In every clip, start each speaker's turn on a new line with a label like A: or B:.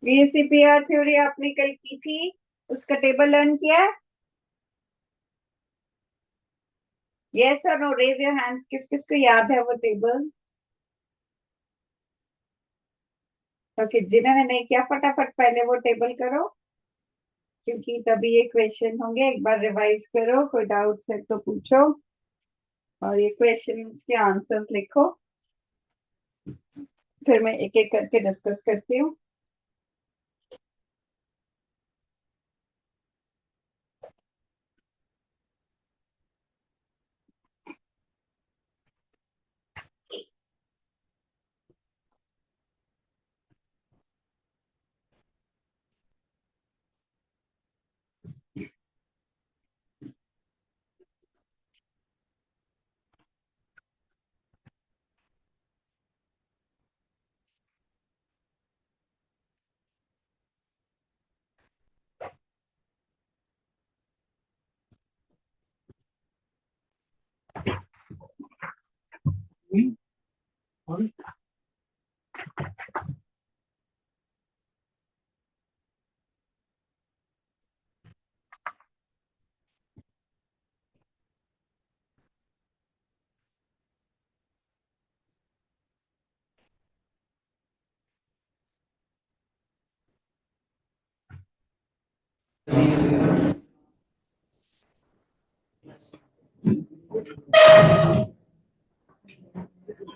A: वीसीपीआर theory आपने कल की थी, उसका टेबल लर्न किया है? यस और नो, रेज योर हैंड्स, किस किस को याद है वो टेबल? ओके, जिन्होंने नहीं किया फटाफट पहले वो टेबल करो, क्योंकि तभी ये क्वेश्चन होंगे। एक बार रिवाइज करो, कोई डाउट्स है तो पूछो, और ये क्वेश्चंस के आंसर्स लिखो, फिर मैं एक एक करके डिस्कस करती हूँ।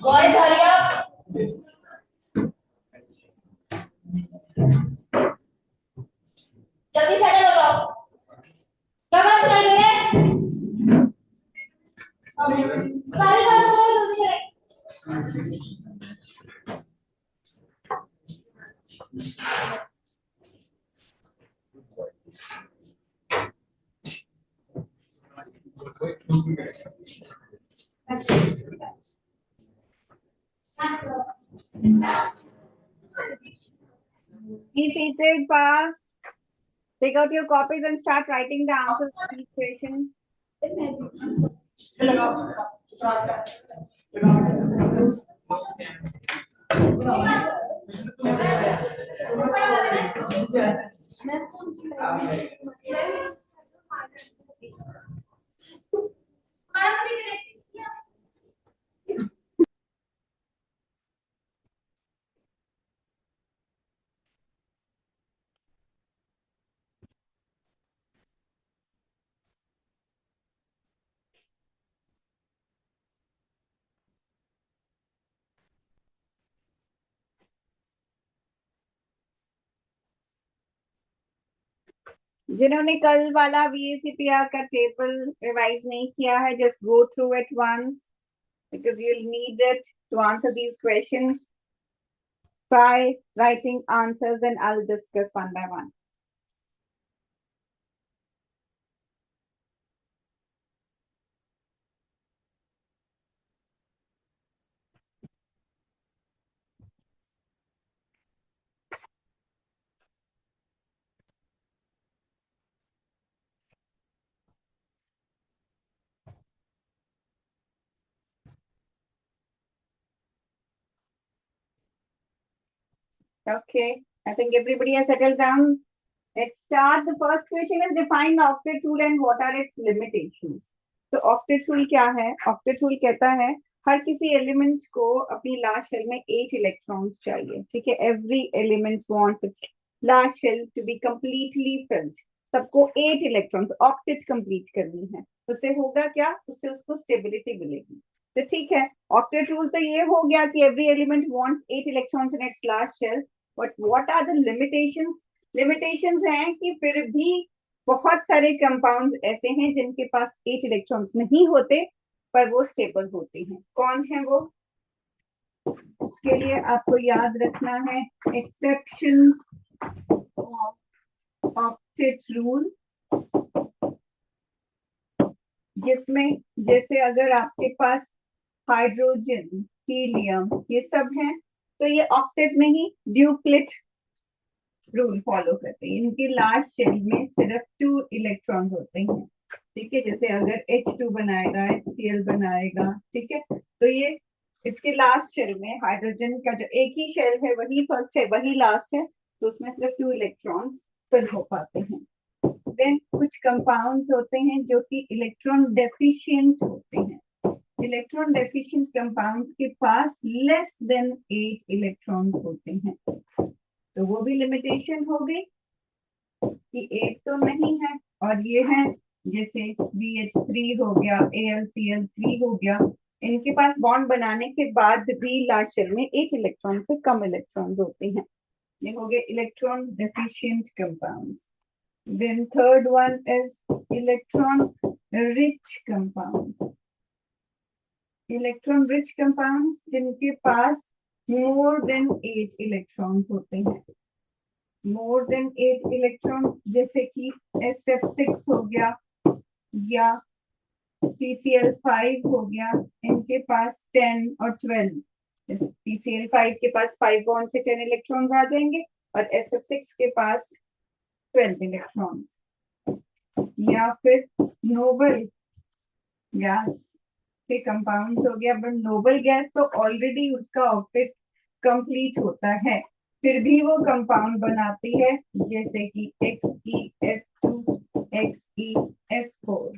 B: बॉयज हरी अप, जल्दी सेटल हो जाओ। क्या बात कर रहे हैं? सारी बात करो जल्दी से।
A: Be seated, fast. Take out your copies and start writing the answers to these questions. जिन्होंने कल वाला VACPR का टेबल रिवाइज नहीं किया है, just go through it once because you'll need it to answer these questions. Try writing answers and I'll discuss one by one. Okay, I think everybody has settled down. Let's start. The first question is define the octet rule and what are its limitations. तो octet rule क्या है? Octet rule कहता है हर किसी element को अपनी last shell में 8 electrons चाहिए, ठीक है? Every element wants its last shell to be completely filled. सबको 8 इलेक्ट्रॉन्स ऑक्टेट कंप्लीट करनी है। उससे होगा क्या? उससे उसको स्टेबिलिटी मिलेगी। तो ठीक है, ऑक्टेट रूल तो ये हो गया कि every element wants 8 electrons in its last shell, but what are the limitations? Limitations हैं कि फिर भी बहुत सारे कंपाउंड्स ऐसे हैं जिनके पास 8 इलेक्ट्रॉन्स नहीं होते पर वो स्टेबल होते हैं। कौन है वो? उसके लिए आपको याद रखना है एक्सेप्शंस ऑफ ऑक्टेट रूल, जिसमें जैसे अगर आपके पास हाइड्रोजन, हीलियम, ये सब हैं तो ये ऑक्टेट नहीं ड्यूप्लेट रूल फॉलो करते हैं। इनके लास्ट शेल में सिर्फ 2 इलेक्ट्रॉन्स होते हैं, ठीक है? जैसे अगर H2 बनाएगा, HCl बनाएगा, ठीक है? तो ये इसके लास्ट शेल में हाइड्रोजन का जो एक ही शेल है वही फर्स्ट है वही लास्ट है, तो उसमें सिर्फ 2 इलेक्ट्रॉन्स फिल हो पाते हैं। देन कुछ कंपाउंड्स होते हैं जो कि इलेक्ट्रॉन डेफिशिएंट होते हैं। इलेक्ट्रॉन डेफिशिएंट कंपाउंड्स के पास लेस देन 8 इलेक्ट्रॉन्स होते हैं, तो वो भी लिमिटेशन हो गई कि 8 तो नहीं है। और ये है जैसे BH3 हो गया, AlCl3 हो गया, इनके पास बॉन्ड बनाने के बाद भी लास्ट शेल में 8 इलेक्ट्रॉन से कम इलेक्ट्रॉन्स होते हैं। ये हो गए electron deficient compounds. Then third one is electron rich compounds. Electron rich compounds जिनके पास more than 8 electrons होते हैं। More than 8 electrons जैसे कि SF6 हो गया या PCl5 हो गया, इनके पास 10 और 12। PCl5 के पास 5 बॉन्ड से 10 इलेक्ट्रॉन्स आ जाएंगे और SF6 के पास 12 इलेक्ट्रॉन्स। या फिर नोबल गैस के कंपाउंड्स हो गया, बट नोबल गैस तो ऑलरेडी उसका ऑक्टेट कंप्लीट होता है, फिर भी वो कंपाउंड बनाती है जैसे कि XeF2 XeF4।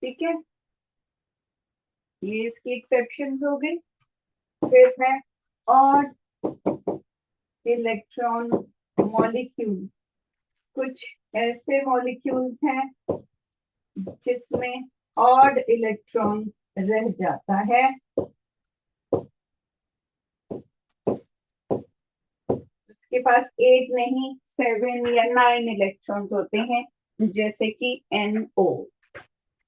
A: ठीक है, ये इसकी एक्सेप्शंस हो गई। फिर है और इलेक्ट्रॉन मॉलिक्यूल, कुछ ऐसे मॉलिक्यूल्स हैं जिसमें ऑड इलेक्ट्रॉन रह जाता है, उसके पास 8 नहीं 7 या 9 इलेक्ट्रॉन्स होते हैं जैसे कि NO।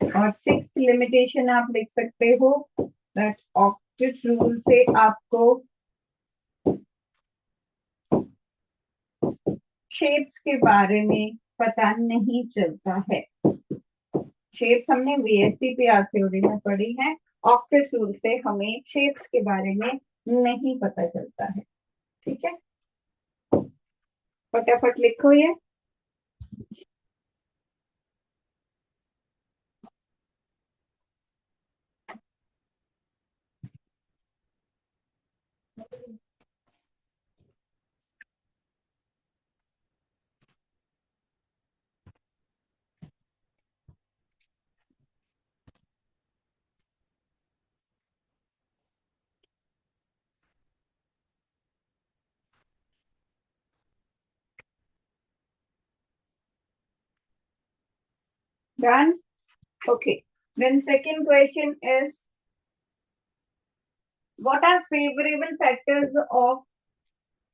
A: और 6th लिमिटेशन आप लिख सकते हो दैट ऑक्टेट रूल से आपको शेप्स के बारे में पता नहीं चलता है। शेप्स हमने VSC पे थ्योरी में पढ़ी है, ऑक्टेट रूल से हमें शेप्स के बारे में नहीं पता चलता है। ठीक है, फटाफट लिखो ये। Done? Okay. Then second question is, what are favorable factors of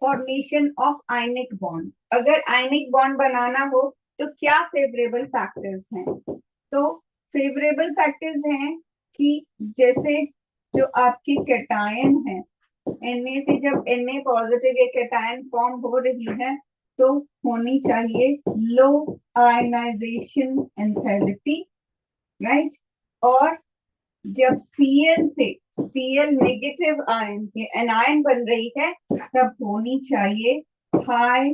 A: formation of ionic bond? अगर ionic bond बनाना हो तो क्या favorable factors हैं? तो favorable factors हैं कि जैसे जो आपकी कैटायन है, Na से जब Na पॉजिटिव या कैटायन फॉर्म हो रही है तो होनी चाहिए लो आयनाइजेशन एंथैल्पी, राइट। और जब Cl से Cl नेगेटिव आयन के एनायन बन रही है तब होनी चाहिए high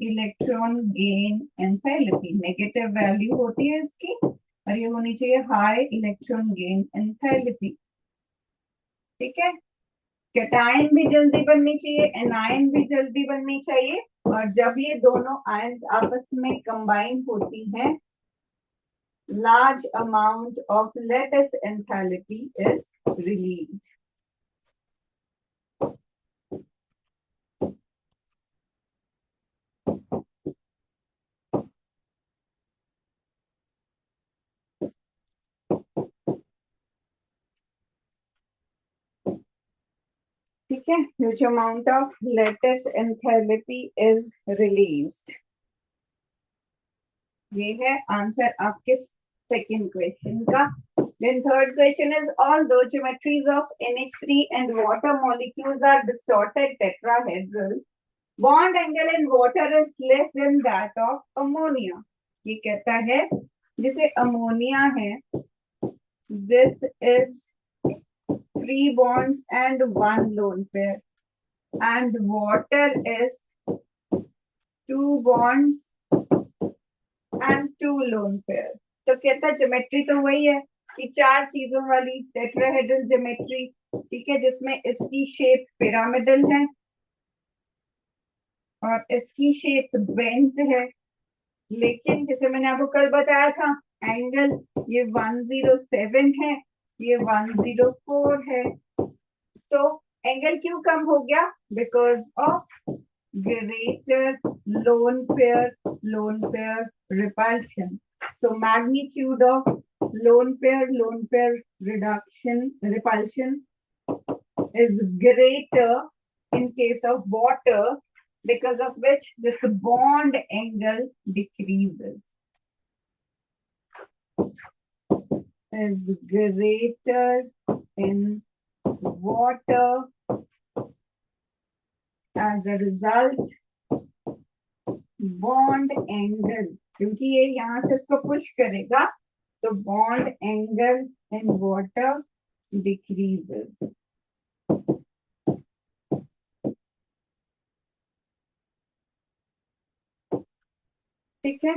A: electron gain enthalpy, negative value होती है इसकी और ये होनी चाहिए हाई इलेक्ट्रॉन गेन एंथैल्पी। ठीक है, कैटायन भी जल्दी बननी चाहिए, एनायन भी जल्दी बननी चाहिए, और जब ये दोनों आयन आपस में कंबाइन होती हैं, large amount of lattice enthalpy is released. ठीक है, huge amount of lattice enthalpy is released. ये है आंसर आपके सेकंड क्वेश्चन का। Then third question is, although geometries of NH3 and water molecules are distorted tetrahedral, bond angle in water is less than that of ammonia. ये कहता है जिसे ammonia है, this is 3 bonds and 1 lone pair, and water is 2 bonds and 2 lone pair. तो कहता है geometry तो वही है कि 4 चीजों वाली टेट्राहेड्रल ज्योमेट्री, ठीक है, जिसमें इसकी शेप पिरामिडल है और इसकी शेप बेंट है, लेकिन जैसे मैंने आपको कल बताया था एंगल ये 107 है, ये 104 है। तो एंगल क्यों कम हो गया? Because of greater lone pair repulsion. So magnitude of lone pair repulsion is greater in case of water, because of which this bond angle decreases. Is greater in water. As a result, bond angle, क्योंकि ये यहाँ से इसको push करेगा, तो bond angle in water decreases. ठीक है,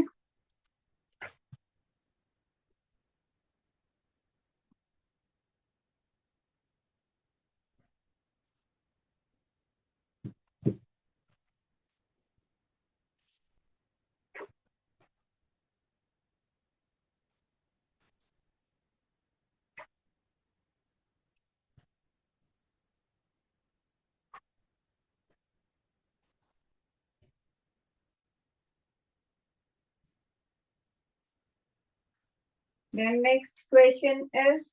A: then next question is,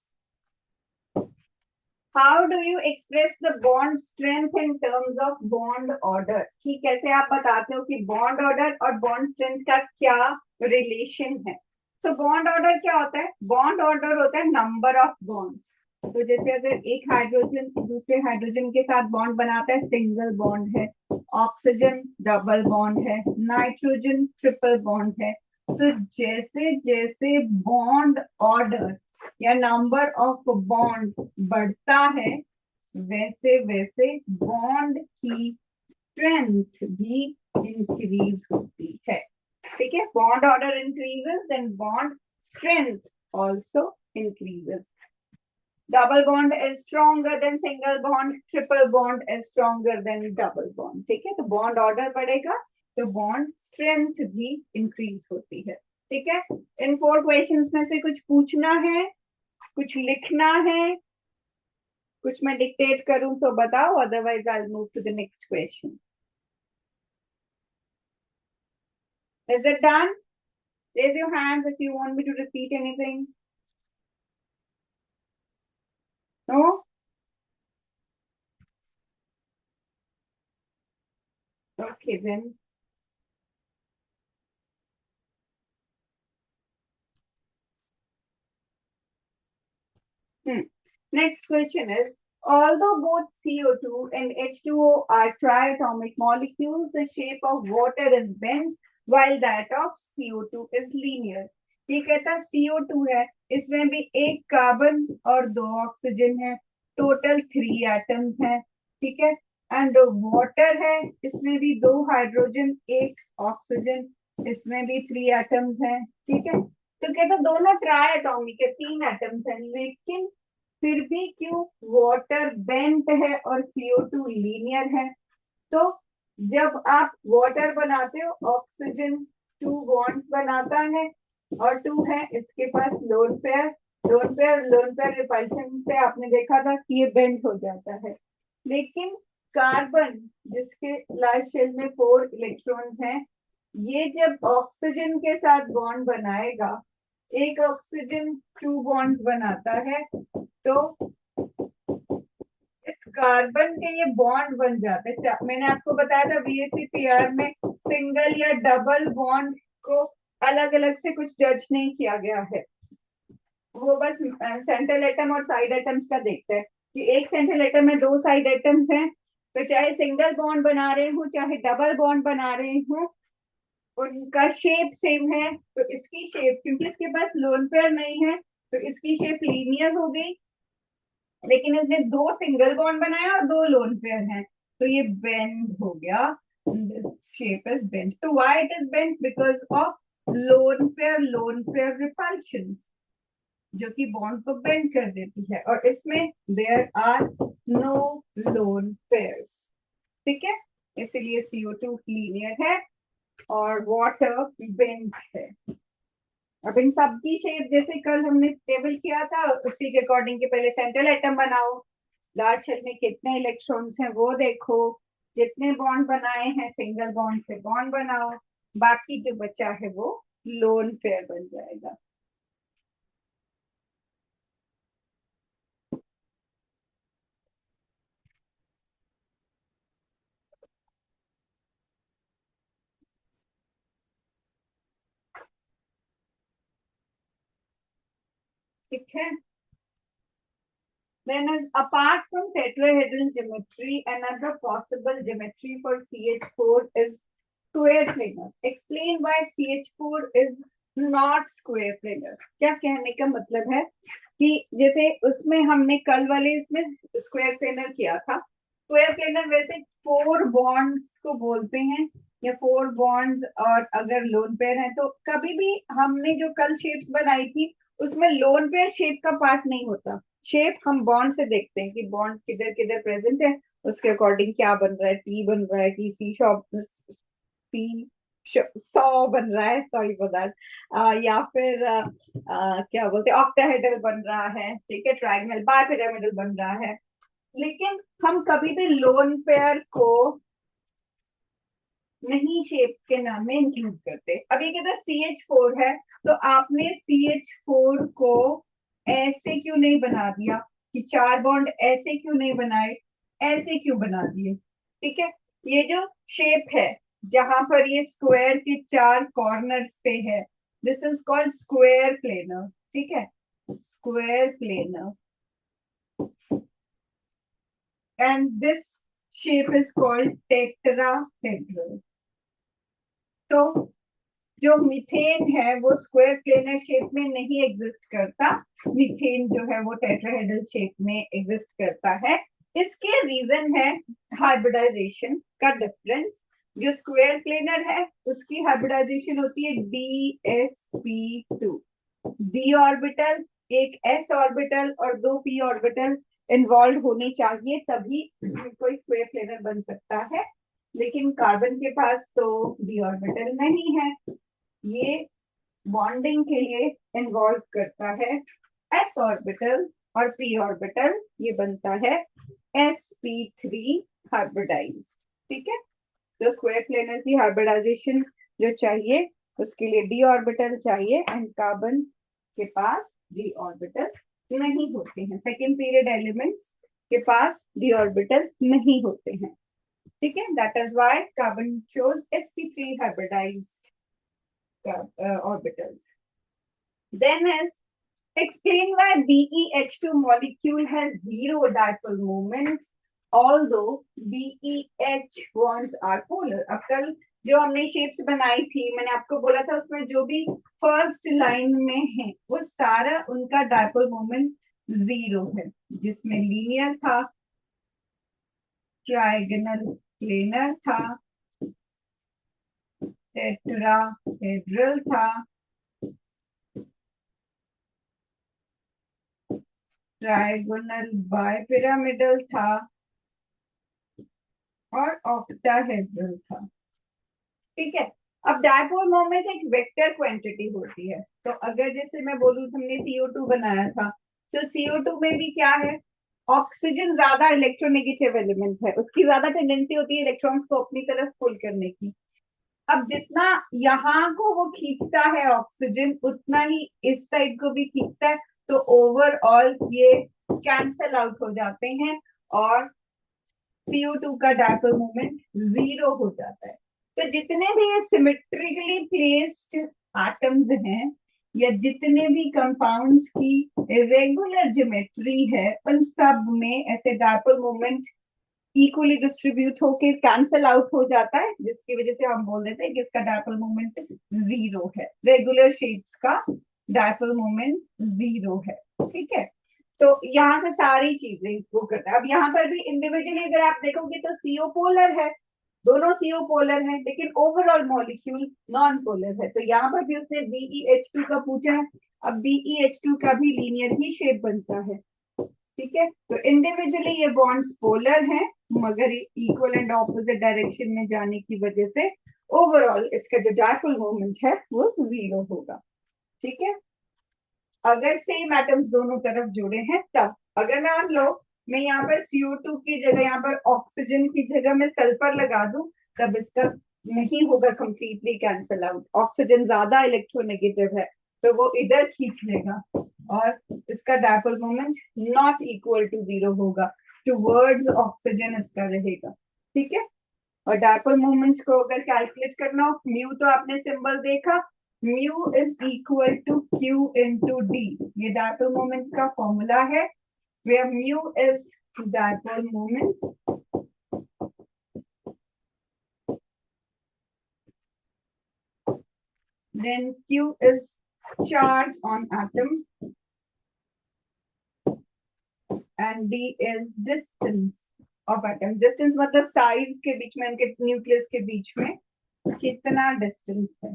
A: how do you express the bond strength in terms of bond order? कि कैसे आप बताते हो कि बॉन्ड ऑर्डर और बॉन्ड स्ट्रेंथ का क्या रिलेशन है? तो बॉन्ड ऑर्डर क्या होता है? बॉन्ड ऑर्डर होता है नंबर ऑफ बॉन्ड्स। तो जैसे अगर एक हाइड्रोजन दूसरे हाइड्रोजन के साथ बॉन्ड बनाता है, सिंगल बॉन्ड है। ऑक्सीजन डबल बॉन्ड है, नाइट्रोजन ट्रिपल बॉन्ड है। तो जैसे जैसे बॉन्ड ऑर्डर या नंबर ऑफ बॉन्ड बढ़ता है, वैसे वैसे बॉन्ड की स्ट्रेंथ भी इंक्रीज होती है। ठीक है, bond order increases then bond strength also increases. Double bond is stronger than single bond, triple bond is stronger than double bond. ठीक है, तो बॉन्ड ऑर्डर बढ़ेगा तो बॉन्ड स्ट्रेंथ भी इंक्रीज होती है। ठीक है, इन 4 क्वेश्चंस में से कुछ पूछना है, कुछ लिखना है, कुछ मैं डिक्टेट करूं तो बताओ, otherwise I move to the next question. Is it done? Raise your hands if you want me to repeat anything. No? Okay then. Next question is, although both CO2 and H2O are triatomic molecules, the shape of water is bent while that of CO2 is linear. ये कहता CO2 है, इसमें भी एक carbon और 2 oxygen है, total 3 atoms हैं। ठीक है, एंड वाटर है, इसमें भी 2 हाइड्रोजन 1 ऑक्सीजन, इसमें भी 3 एटम्स हैं। ठीक है, तो कहता दोनों ट्राई एटॉमिक है, 3 एटम्स हैं, लेकिन फिर भी क्यों वाटर बेंट है और CO2 लीनियर है? तो जब आप वाटर बनाते हो, ऑक्सीजन 2 बॉन्ड्स बनाता है और 2 है इसके पास लोन पेयर रिपल्शन से आपने देखा था कि ये बेंट हो जाता है। लेकिन कार्बन जिसके लास्ट शेल में 4 इलेक्ट्रॉन्स हैं, ये जब ऑक्सीजन के साथ बॉन्ड बनाएगा, एक ऑक्सीजन 2 बॉन्ड बनाता है, तो इस कार्बन के ये बॉन्ड बन जाते हैं। मैंने आपको बताया था VACPR में सिंगल या डबल बॉन्ड को अलग अलग से कुछ जज नहीं किया गया है, वो बस सेंट्रल एटम और साइड एटम्स का देखते हैं कि एक सेंट्रल एटम में 2 साइड एटम्स हैं, तो चाहे सिंगल बॉन्ड बना रहे हूँ चाहे डबल बॉन्ड बना रहे हूँ, उनका शेप सेम है। तो इसकी शेप, क्योंकि इसके पास लोन पेयर नहीं है, तो इसकी शेप लीनियर हो गई, लेकिन इसने 2 सिंगल बॉन्ड बनाया और 2 लोन पेयर हैं, तो ये बेंड हो गया। Shape is bend. तो why it is bend? Because of lone pair repulsion, जो कि बॉन्ड को बेंड कर देती है, और इसमें there are no lone pairs. ठीक है, इसलिए CO2 लीनियर है और वाटर बेंड है। अब इन सब की शेप जैसे कल हमने टेबल किया था उसी के अकॉर्डिंग के पहले सेंट्रल एटम बनाओ, लार्ज शेल में कितने इलेक्ट्रॉन्स हैं वो देखो, जितने बॉन्ड बनाए हैं सिंगल बॉन्ड से बॉन्ड बनाओ, बाकी जो बचा है वो लोन पेयर बन जाएगा। ठीक है। Then is apart from tetrahedral geometry, another possible geometry for CH4 is square planar. Explain why CH4 is not square planar. क्या कहने का मतलब है कि जैसे उसमें हमने कल वाले इसमें स्क्वायर प्लेनर किया था, स्क्वायर प्लेनर वैसे 4 बॉन्ड्स को बोलते हैं या 4 बॉन्ड्स, और अगर लोन पेयर है तो कभी भी हमने जो कल शेप्स बनाई थी उसमें लोन पेयर शेप का पार्ट नहीं होता। शेप हम बॉन्ड से देखते हैं कि बॉन्ड किधर किधर प्रेजेंट है, उसके अकॉर्डिंग क्या बन रहा है, टी बन रहा है कि सी शॉप टी 100 बन रहा है, सॉरी फॉर दैट, या फिर क्या बोलते हैं ऑक्टाहेड्रल बन रहा है, ठीक है, ट्रायंगल बायपिरामिडल बन रहा है। लेकिन हम कभी भी लोन पेयर को नहीं शेप के नाम में इंक्लूड करते। अब ये कहता है CH4 है तो आपने CH4 को ऐसे क्यों नहीं बना दिया कि 4 बॉन्ड ऐसे क्यों नहीं बनाए, ऐसे क्यों बना दिए। ठीक है, ये जो शेप है जहां पर ये स्क्वायर के 4 कॉर्नर्स पे है, this is called square planar. ठीक है, square planar, and this shape is called tetrahedral. तो जो मीथेन है वो स्क्वायर प्लेनर शेप में नहीं एग्जिस्ट करता, मीथेन जो है वो टेट्राहेड्रल शेप में एग्जिस्ट करता है। इसके रीजन है हाइब्रिडाइजेशन का डिफरेंस। जो स्क्वायर प्लेनर है उसकी हाइब्रिडाइजेशन होती है DsP2, d ऑर्बिटल, एक s ऑर्बिटल और 2 p ऑर्बिटल इन्वॉल्व होने चाहिए तभी कोई स्क्वायर प्लेनर बन सकता है, लेकिन कार्बन के पास तो d ऑर्बिटल नहीं है। ये बॉन्डिंग के लिए इन्वॉल्व करता है s ऑर्बिटल और p ऑर्बिटल, ये बनता है sp3 हाइब्रिडाइज्ड। ठीक है, तो स्क्वायर प्लेनर की हाइब्रिडाइजेशन जो चाहिए उसके लिए d ऑर्बिटल चाहिए एंड कार्बन के पास d ऑर्बिटल नहीं होते हैं, सेकेंड पीरियड एलिमेंट्स के पास d ऑर्बिटल नहीं होते हैं। ठीक है, that is why carbon shows sp3 hybridized orbitals. Then is explain why BeH2 molecule has zero dipole moment, although BeH bonds are polar. अब कल जो हमने शेप्स बनाई थी मैंने आपको बोला था उसमें जो भी फर्स्ट लाइन में है वो सारा उनका डायपोल मोमेंट 0 है, जिसमें लीनियर था, ट्राइगोनल प्लेनर था, टेट्राहेड्रल था, ट्राइगोनल बायपिरामिडल था और ऑक्टाहेड्रल था। ठीक है, अब डायपोल मोमेंट एक वेक्टर क्वांटिटी होती है, तो अगर जैसे मैं बोलूं हमने CO2 बनाया था तो CO2 में भी क्या है, ऑक्सीजन ज्यादा इलेक्ट्रोनेगेटिव एलिमेंट है, उसकी ज्यादा टेंडेंसी होती है इलेक्ट्रॉन्स को अपनी तरफ पुल करने की। अब जितना यहाँ को वो खींचता है ऑक्सीजन उतना ही इस साइड को भी खींचता है, तो ओवरऑल ये कैंसल आउट हो जाते हैं और CO2 का डायपोल मोमेंट 0 हो जाता है। तो जितने भी ये सिमेट्रिकली प्लेस्ड एटम्स हैं या जितने भी कंपाउंड्स की रेगुलर ज्योमेट्री है उन सब में ऐसे डायपोल मोमेंट इक्वली डिस्ट्रीब्यूट होके कैंसल आउट हो जाता है, जिसकी वजह से हम बोल देते हैं कि इसका डायपोल मोमेंट 0 है, रेगुलर शेप्स का डायपोल मोमेंट 0 है। ठीक है, तो यहाँ से सारी चीजें वो करता है। अब यहाँ पर भी इंडिविजुअली अगर आप देखोगे तो CO पोलर है, दोनों CO पोलर है, लेकिन ओवरऑल मॉलिक्यूल नॉन पोलर है। तो यहाँ पर भी उसने BeH2 का पूछा है, अब BeH2 का भी लीनियर ही शेप बनता है। ठीक है, तो इंडिविजुअली ये बॉन्ड्स पोलर हैं, मगर इक्वल एंड ऑपोजिट डायरेक्शन में जाने की वजह से ओवरऑल इसका जो डायपोल मोमेंट है वो 0 होगा। ठीक है, अगर सेम एटम्स दोनों तरफ जुड़े हैं तब, अगर मान लो मैं यहाँ पर CO2 की जगह यहाँ पर ऑक्सीजन की जगह मैं सल्फर लगा दूं, तब इसका नहीं होगा कंप्लीटली कैंसल आउट। ऑक्सीजन ज्यादा इलेक्ट्रोनेगेटिव है तो वो इधर खींच लेगा और इसका dipole moment not equal to 0 होगा, टुवर्ड्स ऑक्सीजन इसका रहेगा। ठीक है, और डायपोल मोमेंट को अगर कैलकुलेट करना हो, म्यू तो आपने सिंबल देखा, mu is equal to q into d, ये डायपोल मोमेंट का फॉर्मूला है, where mu is dipole moment, then q is charge on atom and d is distance of atom। distance मतलब size के बीच में, इनके न्यूक्लियस के बीच में कितना डिस्टेंस है।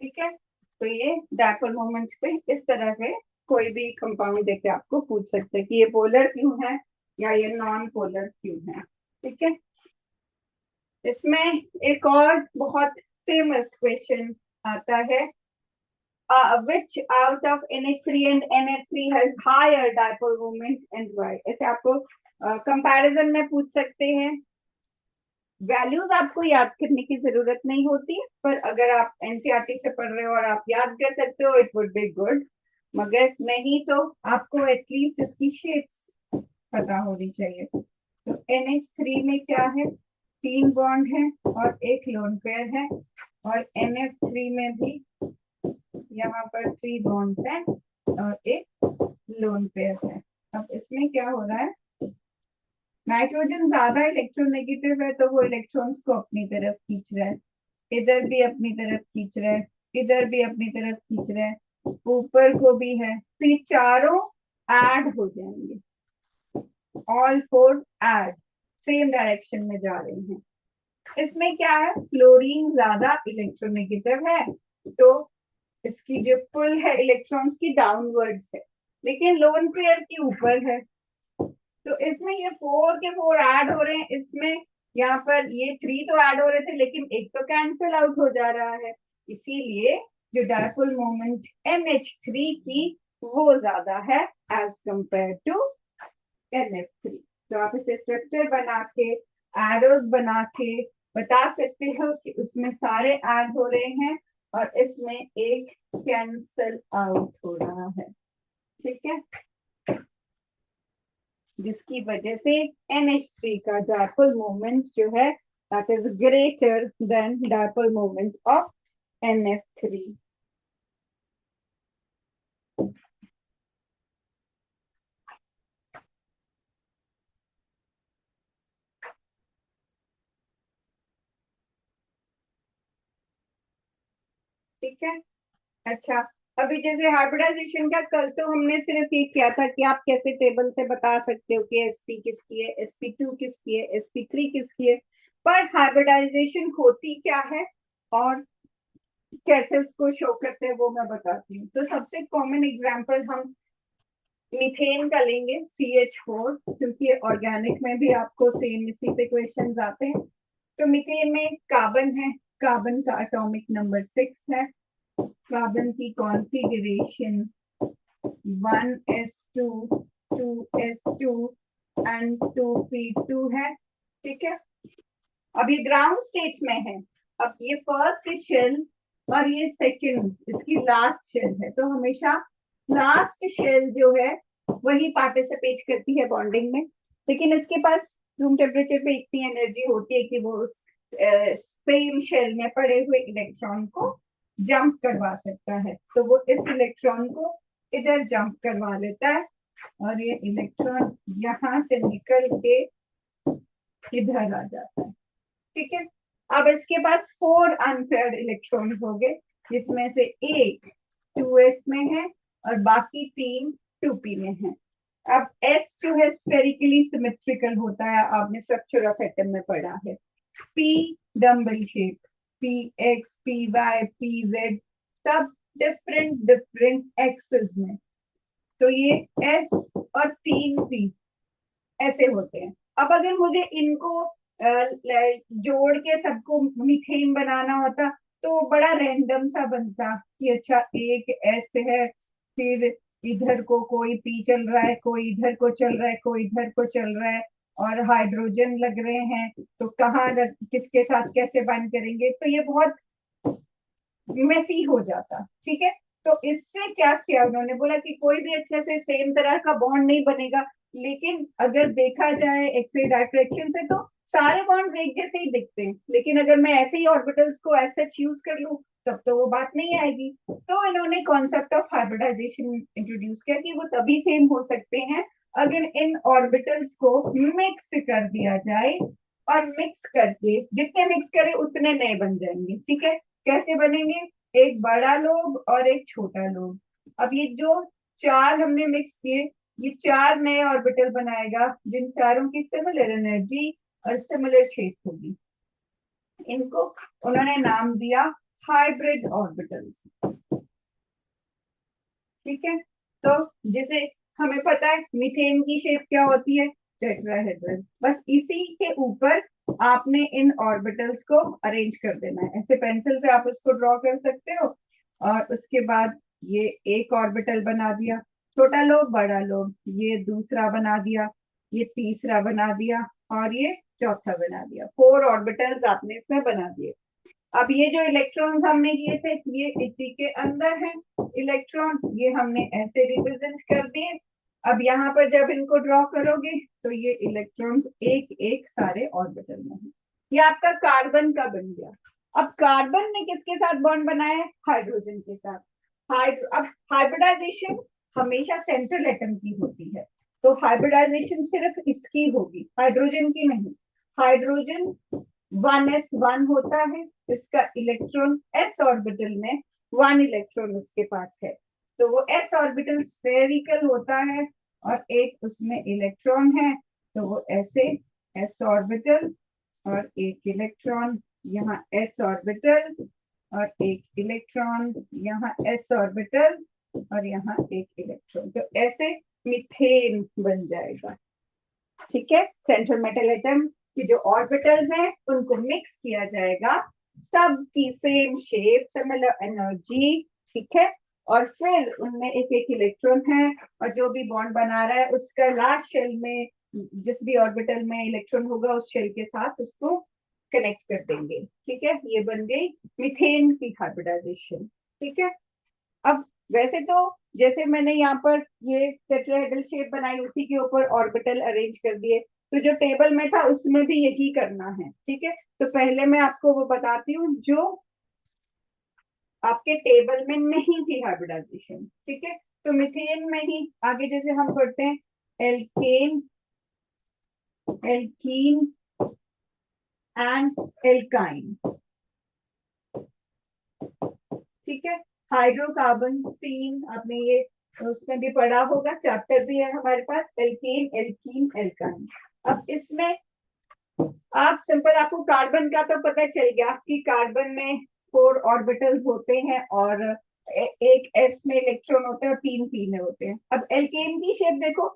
A: ठीक है, तो ये डायपोल मोमेंट पे इस तरह से कोई भी कंपाउंड देके आपको पूछ सकते हैं कि ये पोलर क्यों है या ये नॉन पोलर क्यों है। ठीक है, इसमें एक और बहुत फेमस क्वेश्चन आता है, which out of NH3 and NH3 has higher dipole moment and why। ऐसे आपको कंपैरिजन में पूछ सकते हैं। वैल्यूज आपको याद करने की जरूरत नहीं होती, पर अगर आप एनसीईआरटी से पढ़ रहे हो और आप याद कर सकते हो इट वुड बी गुड, मगर नहीं तो आपको एटलीस्ट इसकी शेप्स पता होनी चाहिए। तो NH3 में क्या है, 3 बॉन्ड है और एक लोन पेयर है, और NF3 में भी यहाँ पर 3 बॉन्ड्स हैं और एक लोन पेयर है। अब इसमें क्या हो रहा है, नाइट्रोजन ज्यादा इलेक्ट्रोनेगेटिव है तो वो इलेक्ट्रॉन्स को अपनी तरफ खींच रहा है, इधर भी अपनी तरफ खींच रहा है, इधर भी अपनी तरफ खींच रहा है, ऊपर को भी है, तो ये चारों ऐड हो जाएंगे, all four add same direction में जा रहे हैं। इसमें क्या है, फ्लोरीन ज्यादा इलेक्ट्रोनेगेटिव है तो इसकी जो पुल है इलेक्ट्रॉन्स की डाउनवर्ड्स है, लेकिन लोन पेयर की ऊपर है, तो इसमें ये 4 के 4 ऐड हो रहे हैं, इसमें यहाँ पर ये 3 तो ऐड हो रहे थे लेकिन एक तो कैंसिल आउट हो जा रहा है, इसीलिए जो डायपोल मोमेंट NH3 की वो ज्यादा है एज कंपेयर टू NF3। तो आप इसे स्ट्रक्चर बना के, एरोज बना के बता सकते हो कि उसमें सारे ऐड हो रहे हैं और इसमें एक कैंसल आउट हो रहा है। ठीक है, जिसकी वजह से NH3 का डायपोल मोमेंट जो है that is greater than dipole moment of NF3। ठीक है, अच्छा, अभी जैसे हाइब्रिडाइजेशन का कल तो हमने सिर्फ ये किया था कि आप कैसे टेबल से बता सकते हो कि sp किसकी है, sp2 किसकी है, sp3 किसकी है, पर हाइब्रिडाइजेशन होती क्या है और कैसे उसको शो करते हैं वो मैं बताती हूँ। तो सबसे कॉमन एग्जांपल हम मीथेन का लेंगे, CH4, क्योंकि ऑर्गेनिक में भी आपको सेम इसी पे क्वेश्चन आते हैं। तो मीथेन में कार्बन है, कार्बन का एटॉमिक नंबर 6 है, कार्बन की configuration 1s2 2s2 and 2p2 है। ठीक है, अब ये ग्राउंड स्टेट में है, अब ये फर्स्ट शेल और ये सेकंड इसकी लास्ट शेल है, तो हमेशा लास्ट शेल जो है वही पार्टिसिपेट करती है बॉन्डिंग में, लेकिन इसके पास रूम टेम्परेचर पे इतनी एनर्जी होती है कि वो उस सेम शेल में पड़े हुए इलेक्ट्रॉन को जंप करवा सकता है, तो वो इस इलेक्ट्रॉन को इधर जंप करवा लेता है और ये इलेक्ट्रॉन यहाँ से निकल के इधर आ जाता है। ठीक है, अब इसके पास 4 अनपेयर्ड इलेक्ट्रॉन्स हो गए, जिसमें से एक 2s में है और बाकी 3 2p में है। अब s जो है स्फेरिकली सिमेट्रिकल होता है, आपने स्ट्रक्चर ऑफ एटम में पढ़ा है, p dumbbell shape, p x, p y, p z, सब डिफरेंट डिफरेंट एक्सेस में। तो ये एस और 3 पी ऐसे होते हैं। अब अगर मुझे इनको जोड़ के सबको मीथेन बनाना होता तो बड़ा रैंडम सा बनता कि अच्छा एक एस है, फिर इधर को कोई पी चल रहा है, कोई इधर को चल रहा है, कोई इधर को चल रहा है, और हाइड्रोजन लग रहे हैं, तो कहाँ किसके साथ कैसे बाइंड करेंगे, तो ये बहुत मेसी हो जाता। ठीक है, तो इससे क्या किया उन्होंने, बोला कि कोई भी अच्छे से सेम तरह का बॉन्ड नहीं बनेगा, लेकिन अगर देखा जाए एक्स डायरेक्शन से तो सारे बॉन्ड्स एक जैसे ही दिखते हैं, लेकिन अगर मैं ऐसे ही ऑर्बिटल्स को ऐसे यूज कर लूं तब तो वो बात नहीं आएगी। तो इन्होंने कॉन्सेप्ट ऑफ हाइब्रिडाइजेशन इंट्रोड्यूस किया कि वो तभी सेम हो सकते हैं अगर इन ऑर्बिटल्स को मिक्स कर दिया जाए, और मिक्स करके जितने मिक्स करें उतने नए बन जाएंगे। ठीक है, कैसे बनेंगे, एक बड़ा लोब और एक छोटा लोब। अब ये जो चार हमने मिक्स किए, ये चार नए ऑर्बिटल बनाएगा जिन चारों की सिमिलर एनर्जी और सिमिलर शेप होगी। इनको उन्होंने नाम दिया हाइब्रिड ऑर्बिटल्स। ठीक है, तो जैसे हमें पता है मीथेन की शेप क्या होती है, टेट्राहेड्रल, बस इसी के ऊपर आपने इन ऑर्बिटल्स को अरेंज कर देना है। ऐसे पेंसिल से आप उसको ड्रॉ कर सकते हो, और उसके बाद ये एक ऑर्बिटल बना दिया, छोटा लोब बड़ा लोब, ये दूसरा बना दिया, ये तीसरा बना दिया, और ये चौथा बना दिया। 4 ऑर्बिटल्स आपने इसमें बना दिए। अब ये जो इलेक्ट्रॉन्स हमने किए थे ये इसी के अंदर है, इलेक्ट्रॉन ये हमने ऐसे रिप्रेजेंट कर दिए। अब यहाँ पर जब इनको ड्रॉ करोगे तो ये इलेक्ट्रॉन्स एक एक सारे ऑर्बिटल में है। ये आपका कार्बन का बन गया। अब कार्बन ने किसके साथ बॉन्ड बनाया है, हाइड्रोजन के साथ। अब हाइब्रिडाइजेशन हमेशा सेंट्रल एटम की होती है, तो हाइब्रिडाइजेशन सिर्फ इसकी होगी, हाइड्रोजन की नहीं। हाइड्रोजन 1s1 होता है, इसका इलेक्ट्रॉन एस ऑर्बिटल में 1 इलेक्ट्रॉन इसके पास है, तो वो एस ऑर्बिटल स्फेरिकल होता है, और एक उसमें इलेक्ट्रॉन है, तो वो ऐसे एस ऑर्बिटल और एक इलेक्ट्रॉन, यहाँ एस ऑर्बिटल और एक इलेक्ट्रॉन, यहाँ एस ऑर्बिटल और यहाँ एक इलेक्ट्रॉन, तो ऐसे मीथेन बन जाएगा। ठीक है, सेंट्रल मेटल एटम की जो ऑर्बिटल्स हैं उनको मिक्स किया जाएगा, सब की सेम शेप, सिमिलर एनर्जी। ठीक है, और फिर उनमें एक एक इलेक्ट्रॉन है, और जो भी बॉन्ड बना रहा है उसका लास्ट शेल में जिस भी ऑर्बिटल में इलेक्ट्रॉन होगा उस शेल के साथ उसको कनेक्ट कर देंगे। ठीक है, ये बन गई मीथेन की हाइब्रिडाइजेशन। ठीक है, अब वैसे तो जैसे मैंने यहाँ पर ये टेट्राहेड्रल शेप बनाई उसी के ऊपर ऑर्बिटल अरेंज कर दिए, तो जो टेबल में था उसमें भी यही करना है। ठीक है, तो पहले मैं आपको वो बताती हूँ जो आपके टेबल में नहीं थी हाइब्रिडाइजेशन। ठीक है, तो मिथेन में ही आगे जैसे हम पढ़ते हैं एल्केन, एल्कीन एंड एल्काइन। ठीक है, हाइड्रोकार्बन 3 आपने ये उसमें भी पढ़ा होगा, चैप्टर भी है हमारे पास, एल्केन, एल्कीन, एल्काइन। अब इसमें आप सिंपल, आपको कार्बन का तो पता चल गया कि कार्बन में 4 ऑर्बिटल्स होते हैं, और एक एस में इलेक्ट्रॉन होते हैं और 3 पी में होते हैं। अब एल्केन की शेप देखो,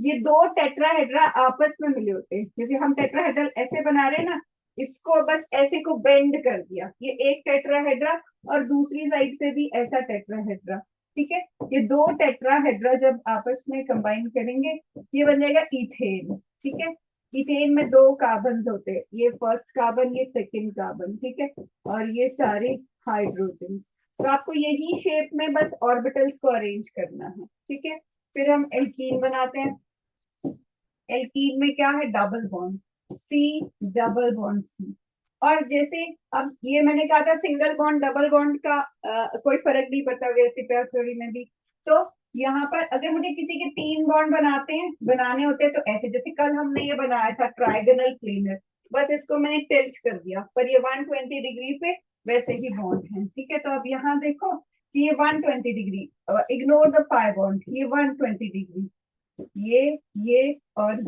A: ये 2 टेट्राहेड्रा आपस में मिले होते हैं, जैसे हम टेट्राहेड्रल ऐसे बना रहे हैं ना, इसको बस ऐसे को बेंड कर दिया, ये एक टेट्राहेड्रा और दूसरी साइड से भी ऐसा टेट्राहेड्रा। ठीक है, ये 2 टेट्राहेड्रा जब आपस में कंबाइन करेंगे ये बन जाएगा इथेन। ठीक है, इथेन में 2 कार्बन होते हैं, ये फर्स्ट कार्बन, ये सेकंड कार्बन। ठीक है, और ये सारे हाइड्रोजन। तो आपको यही शेप में बस ऑर्बिटल्स को अरेंज करना है। ठीक है, फिर हम एल्कीन बनाते हैं। एल्कीन में क्या है, double bond, C double bond C. और जैसे अब ये मैंने कहा था सिंगल बॉन्ड डबल बॉन्ड का कोई फर्क नहीं पड़ता वैसे पेयर थ्योरी में भी। तो यहाँ पर अगर मुझे किसी के 3 बॉन्ड बनाने होते हैं तो ऐसे, जैसे कल हमने ये बनाया था ट्राइगोनल प्लेनर, बस इसको मैंने टिल्ट कर दिया, पर ये 120 डिग्री पे वैसे ही बॉन्ड है। ठीक है, तो अब यहाँ देखो कि ये 120 degree, ignore the pi bond, ये 120 डिग्री, ये और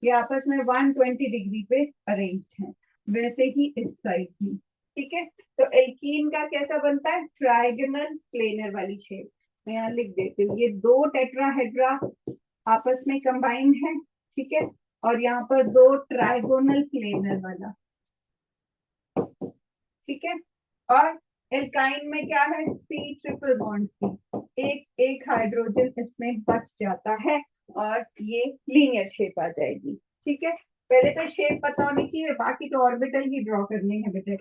A: ये आपस में 120 डिग्री पे अरेंज है। वैसे ही इस साइड भी। ठीक है, तो एल्कीन का कैसा बनता है, ट्राइगोनल प्लेनर वाली शेप। मैं यहाँ लिख देती हूँ, ये दो टेट्राहेड्रा आपस में कंबाइंड है, ठीक है, और यहाँ पर दो ट्राइगोनल प्लेनर वाला, ठीक है। और एल्काइन में क्या है, सी ट्रिपल बॉन्ड की, एक एक हाइड्रोजन इसमें बच जाता है और ये लीनियर शेप आ जाएगी। ठीक है, पहले तो शेप पता होनी चाहिए, बाकी तो ऑर्बिटल ही ड्रॉ करनी है बेटे।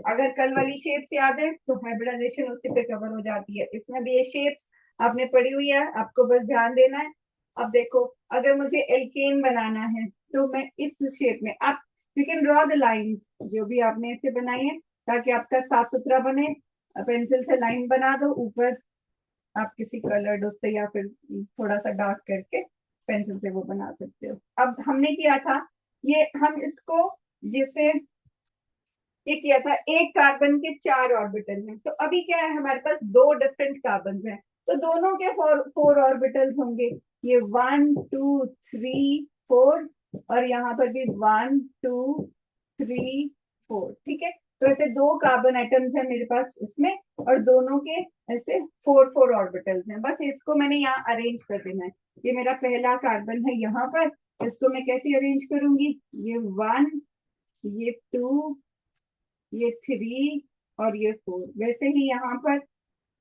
A: अगर कल वाली शेप्स याद है तो हाइब्रिडाइजेशन उसी पे कवर हो जाती है। इसमें भी ये शेप्स आपने पढ़ी हुई है, आपको बस ध्यान देना है। अब देखो, अगर मुझे एल्केन बनाना है तो मैं इस शेप में, आप you can draw the lines जो भी आपने ऐसे बनाई है ताकि आपका साफ सुथरा बने। पेंसिल से लाइन बना दो ऊपर, आप किसी कलर्ड उससे या फिर थोड़ा सा डार्क करके पेंसिल से वो बना सकते हो। अब हमने किया था ये, हम इसको जैसे ये किया था, एक कार्बन के 4 ऑर्बिटल हैं, तो अभी क्या है हमारे पास दो डिफरेंट कार्बन हैं, तो दोनों के फोर ऑर्बिटल्स होंगे। ये 1 2 3 4, और यहाँ पर भी 1 2 3 4। ठीक है, तो ऐसे दो कार्बन एटम्स हैं मेरे पास इसमें, और दोनों के ऐसे फोर फोर ऑर्बिटल्स हैं। बस इसको मैंने यहाँ अरेंज कर देना है। ये मेरा पहला कार्बन है यहाँ पर, इसको मैं कैसे अरेंज करूंगी, ये 1, ये 2, ये 3 और ये 4। वैसे ही यहाँ पर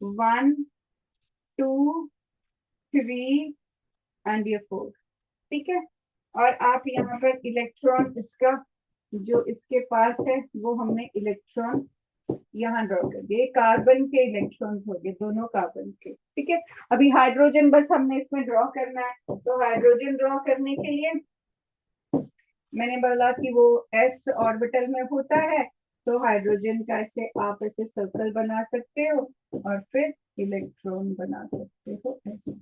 A: 1 2 3 एंड ये 4। ठीक है, और आप यहाँ पर इलेक्ट्रॉन इसका जो इसके पास है वो हमने इलेक्ट्रॉन यहाँ ड्रॉ कर दिए, कार्बन के इलेक्ट्रॉन्स हो गए दोनों कार्बन के। ठीक है, अभी हाइड्रोजन बस हमने इसमें ड्रॉ करना है, तो हाइड्रोजन ड्रॉ करने के लिए मैंने बोला कि वो एस ऑर्बिटल में होता है, तो हाइड्रोजन का ऐसे आप ऐसे सर्कल बना सकते हो और फिर इलेक्ट्रॉन बना सकते हो ऐसे,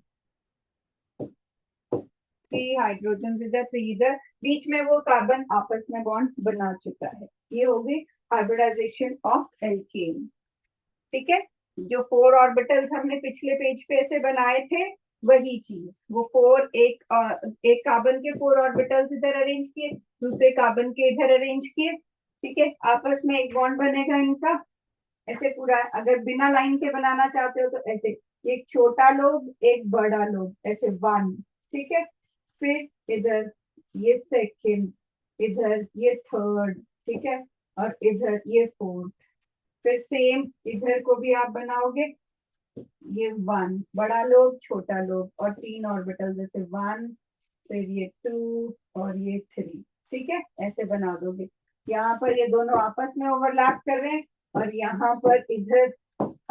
A: 3 हाइड्रोजन इधर 3 इधर, बीच में वो कार्बन आपस में बॉन्ड बना चुका है। ये होगी हाइब्रिडाइजेशन ऑफ एल्केन। ठीक है, जो 4 ऑर्बिटल्स हमने पिछले पेज पे ऐसे बनाए थे वही चीज, वो 4, एक कार्बन के 4 ऑर्बिटल्स इधर अरेंज किए, दूसरे कार्बन के इधर अरेंज किए। ठीक है, आपस में एक बॉन्ड बनेगा इनका ऐसे पूरा। अगर बिना लाइन के बनाना चाहते हो तो ऐसे, एक छोटा लोब एक बड़ा लोब ऐसे 1। ठीक है, फिर इधर ये सेकंड, इधर ये थर्ड, ठीक है, और इधर ये फोर्थ। फिर सेम इधर को भी आप बनाओगे, ये 1 बड़ा लोब छोटा लोब और 3 ऑर्बिटल, जैसे 1, फिर ये 2 और ये 3। ठीक है, ऐसे बना दोगे। यहाँ पर ये दोनों आपस में ओवरलैप कर रहे हैं, और यहाँ पर इधर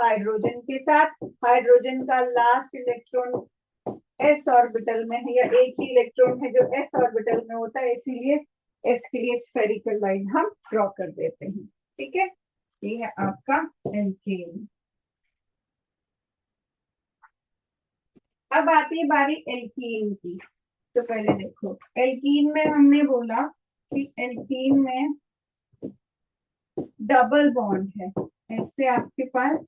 A: हाइड्रोजन के साथ, हाइड्रोजन का लास्ट इलेक्ट्रॉन एस ऑर्बिटल में है, या एक ही इलेक्ट्रॉन है जो एस ऑर्बिटल में होता है, इसीलिए एस के लिए स्फेरिकल लाइन हम ड्रॉ कर देते हैं। ठीक है, ये है आपका एल्केन। अब आती है बारी एल्कीन की। तो पहले देखो, एल्कीन में हमने बोला कि एल्कीन में डबल बॉन्ड है, ऐसे आपके पास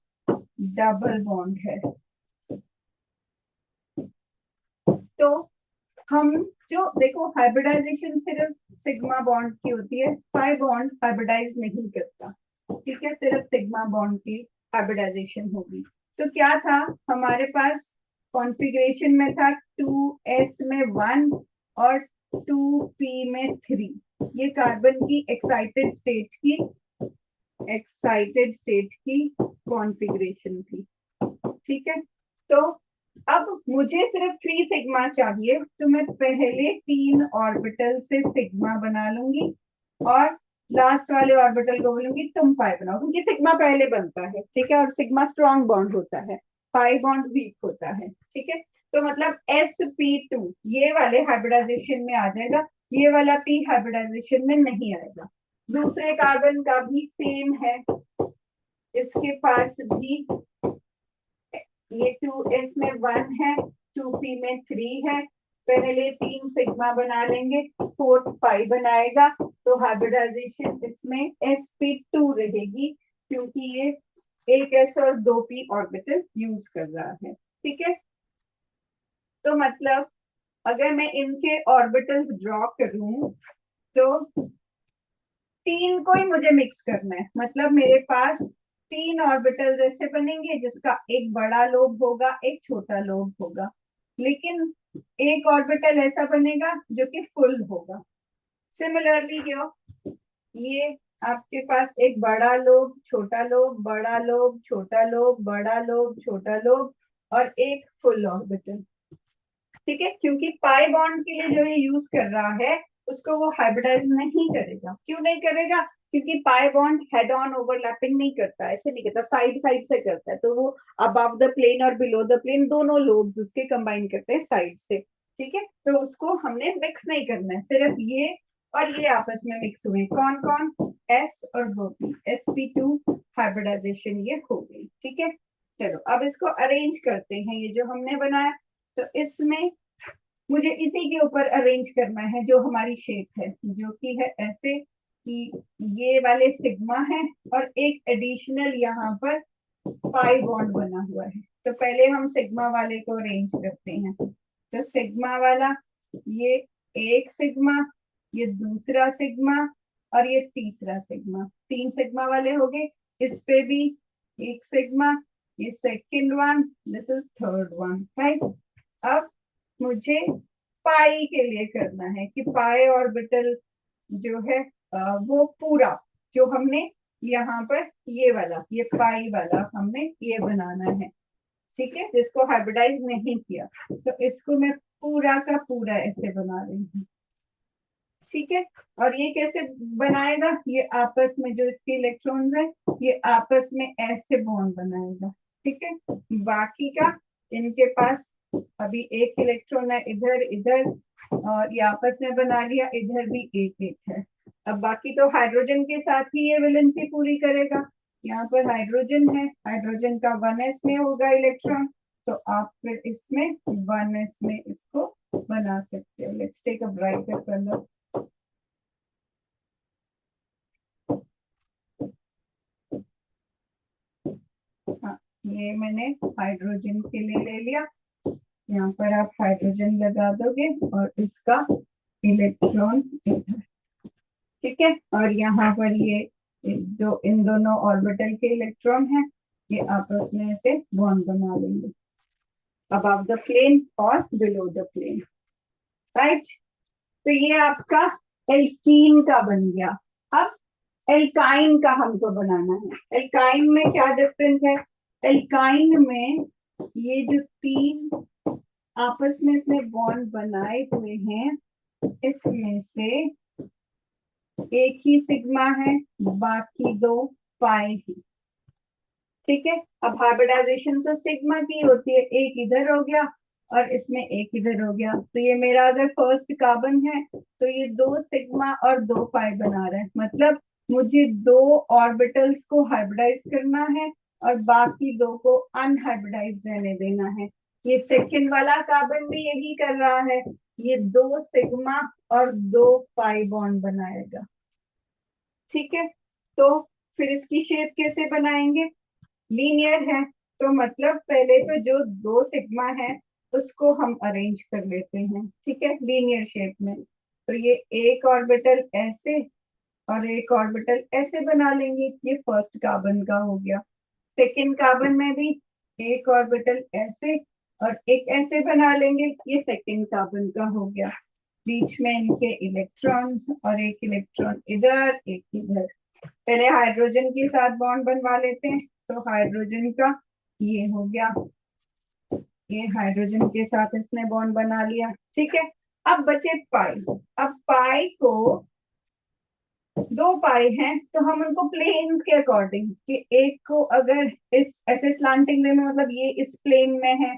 A: डबल बॉन्ड है। तो हम जो देखो, हाइब्रिडाइजेशन सिर्फ सिग्मा बॉन्ड की होती है, पाई बॉन्ड हाइब्रिडाइज नहीं करता। ठीक है, सिर्फ सिग्मा बॉन्ड की हाइब्रिडाइजेशन होगी। तो क्या था हमारे पास कॉन्फ़िगरेशन में था, 2s में 1 और 2p में 3। ये कार्बन की एक्साइटेड स्टेट की कॉन्फ़िगरेशन थी। ठीक है, तो अब मुझे सिर्फ 3 सिग्मा चाहिए, तो मैं पहले 3 ऑर्बिटल से सिग्मा बना लूंगी और लास्ट वाले ऑर्बिटल को बोलूंगी तुम पाई बनाओ, क्योंकि सिग्मा पहले बनता है। ठीक है, और सिग्मा स्ट्रॉन्ग बॉन्ड होता है, पाई बॉन्ड वीक होता है। ठीक है, तो मतलब sp2 ये वाले हाइब्रिडाइजेशन में आ जाएगा, ये वाला p हाइब्रिडाइजेशन में नहीं आएगा। दूसरे कार्बन का भी सेम है, इसके पास भी ये 2s में 1 है, 2p में 3 है। पहले 3 सिग्मा बना लेंगे, 4 पाई बनाएगा, तो हाइब्रिडाइजेशन इसमें sp2 रहेगी, क्योंकि ये एक s और 2p ऑर्बिटल यूज कर रहा है। ठीक है, तो मतलब अगर मैं इनके ऑर्बिटल्स ड्रॉ करूं तो तीन को ही मुझे मिक्स करना है, मतलब मेरे पास तीन ऑर्बिटल ऐसे बनेंगे जिसका एक बड़ा लोब होगा, एक छोटा लोब होगा, लेकिन एक ऑर्बिटल ऐसा बनेगा जो कि फुल होगा। सिमिलरली ये आपके पास एक बड़ा लोब, छोटा लोब, बड़ा लोब, छोटा लोब, बड़ा लोब, छोटा लोब और एक फुल ऑर्बिटल। ठीक है, क्योंकि पाई बॉन्ड के लिए जो ये यूज कर रहा है उसको वो हाइब्रिडाइज नहीं करेगा। क्यों नहीं करेगा? क्योंकि pi bond head on overlapping नहीं करता, ऐसे नहीं करता, साइड साइड से करता है। तो वो अबव द प्लेन और बिलो द प्लेन दोनों लोब्स उसके कंबाइन करते हैं साइड से। ठीक है, तो उसको हमने मिक्स नहीं करना है, सिर्फ ये और ये आपस में मिक्स हुए। कौन कौन? एस और बी, sp2 हाइब्रिडाइजेशन ये हो गई। ठीक है, चलो अब इसको अरेंज करते हैं। ये जो हमने बनाया, तो इसमें मुझे इसी के ऊपर अरेंज करना है जो हमारी शेप है, जो कि है ऐसे कि ये वाले सिग्मा है और एक एडिशनल यहाँ पर पाई बॉन्ड बना हुआ है। तो पहले हम सिग्मा वाले को अरेंज करते हैं। तो सिग्मा वाला, ये एक सिग्मा, ये दूसरा सिग्मा और ये तीसरा सिग्मा, तीन सिग्मा वाले हो गए। इस पे भी एक सिग्मा, ये second one, this is third one, right. अब मुझे पाई के लिए करना है कि पाई ऑर्बिटल जो है वो पूरा जो हमने यहाँ पर ये वाला, ये पाई वाला हमने ये बनाना है। ठीक है, जिसको हाइब्रिडाइज नहीं किया, तो इसको मैं पूरा का पूरा ऐसे बना रही हूँ। ठीक है, और ये कैसे बनाएगा? ये आपस में जो इसके इलेक्ट्रॉन्स है ये आपस में ऐसे बॉन्ड बनाएगा। ठीक है, बाकी का इनके पास अभी एक इलेक्ट्रॉन है इधर इधर, और ये आपस में बना लिया, इधर भी एक एक है। अब बाकी तो हाइड्रोजन के साथ ही ये वैलेंसी पूरी करेगा। यहाँ पर हाइड्रोजन है, हाइड्रोजन का 1s में होगा इलेक्ट्रॉन, तो आप फिर इसमें 1s में इसको बना सकते हो। Let's take a brighter colour. हाँ, ये मैंने हाइड्रोजन के लिए ले लिया। यहाँ पर आप हाइड्रोजन लगा दोगे और इसका इलेक्ट्रॉन इधर। ठीक है, और यहाँ पर ये जो इन दोनों ऑर्बिटल के इलेक्ट्रॉन हैं ये आपस में ऐसे बॉन्ड बना लेंगे अबव द प्लेन और बिलो द प्लेन, राइट। तो ये आपका एल्कीन का बन गया। अब एल्काइन का हमको बनाना है। एल्काइन में क्या डिफरेंस है? एल्काइन में ये जो तीन आपस में इसने बॉन्ड बनाए हुए हैं, इसमें से एक ही सिग्मा है, बाकी दो पाई है। ठीक है, अब हाइब्रिडाइजेशन तो सिग्मा की होती है, एक इधर हो गया और इसमें एक इधर हो गया। तो ये मेरा अगर फर्स्ट कार्बन है तो ये दो सिग्मा और दो पाई बना रहा है, मतलब मुझे दो ऑर्बिटल्स को हाइब्रिडाइज करना है और बाकी दो को अनहाइब्रिडाइज रहने देना है। ये सेकंड वाला कार्बन भी यही कर रहा है, ये दो सिग्मा और दो पाई बॉन्ड बनाएगा। ठीक है, तो फिर इसकी शेप कैसे बनाएंगे? लीनियर है, तो मतलब पहले तो जो दो सिग्मा है उसको हम अरेंज कर लेते हैं। ठीक है, लीनियर शेप में। तो ये एक ऑर्बिटल ऐसे और एक ऑर्बिटल ऐसे बना लेंगे, ये फर्स्ट कार्बन का हो गया। सेकंड कार्बन में भी एक ऑर्बिटल ऐसे और एक ऐसे बना लेंगे, ये सेकंड कार्बन का हो गया। बीच में इनके इलेक्ट्रॉन्स और एक इलेक्ट्रॉन इधर एक इधर। पहले हाइड्रोजन के साथ बॉन्ड बनवा लेते हैं, तो हाइड्रोजन का ये हो गया, ये हाइड्रोजन के साथ इसने बॉन्ड बना लिया। ठीक है, अब बचे पाई। अब पाई को दो पाई हैं, तो हम उनको प्लेन्स के अकॉर्डिंग, कि एक को अगर इस ऐसे स्लांटिंग वे में, मतलब ये इस प्लेन में है,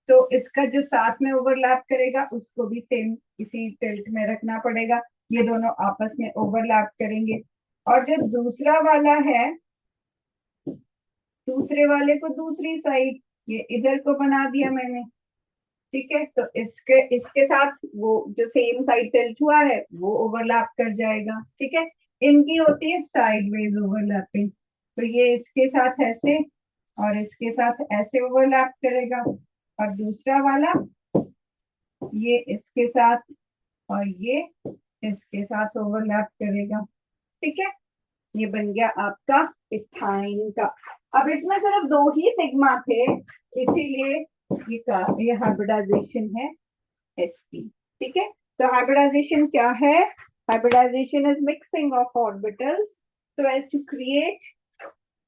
A: तो इसका जो साथ में ओवरलैप करेगा उसको भी सेम इसी टिल्ट में रखना पड़ेगा, ये दोनों आपस में ओवरलैप करेंगे। और जो दूसरा वाला है, दूसरे वाले को दूसरी साइड, ये इधर को बना दिया मैंने। ठीक है, तो इसके इसके साथ वो जो सेम साइड टिल्ट हुआ है वो ओवरलैप कर जाएगा। ठीक है, इनकी होती है साइडवेज ओवरलैपिंग, तो ये इसके साथ ऐसे और इसके साथ ऐसे ओवरलैप करेगा, और दूसरा वाला ये इसके साथ और ये इसके साथ ओवरलैप करेगा। ठीक है, ये बन गया आपका इथाइन का। अब इसमें सिर्फ 2 ही सिग्मा थे, इसीलिए ये हाइब्रिडाइजेशन है sp। ठीक है, तो हाइब्रिडाइजेशन क्या है? Hybridization is mixing of orbitals so as to create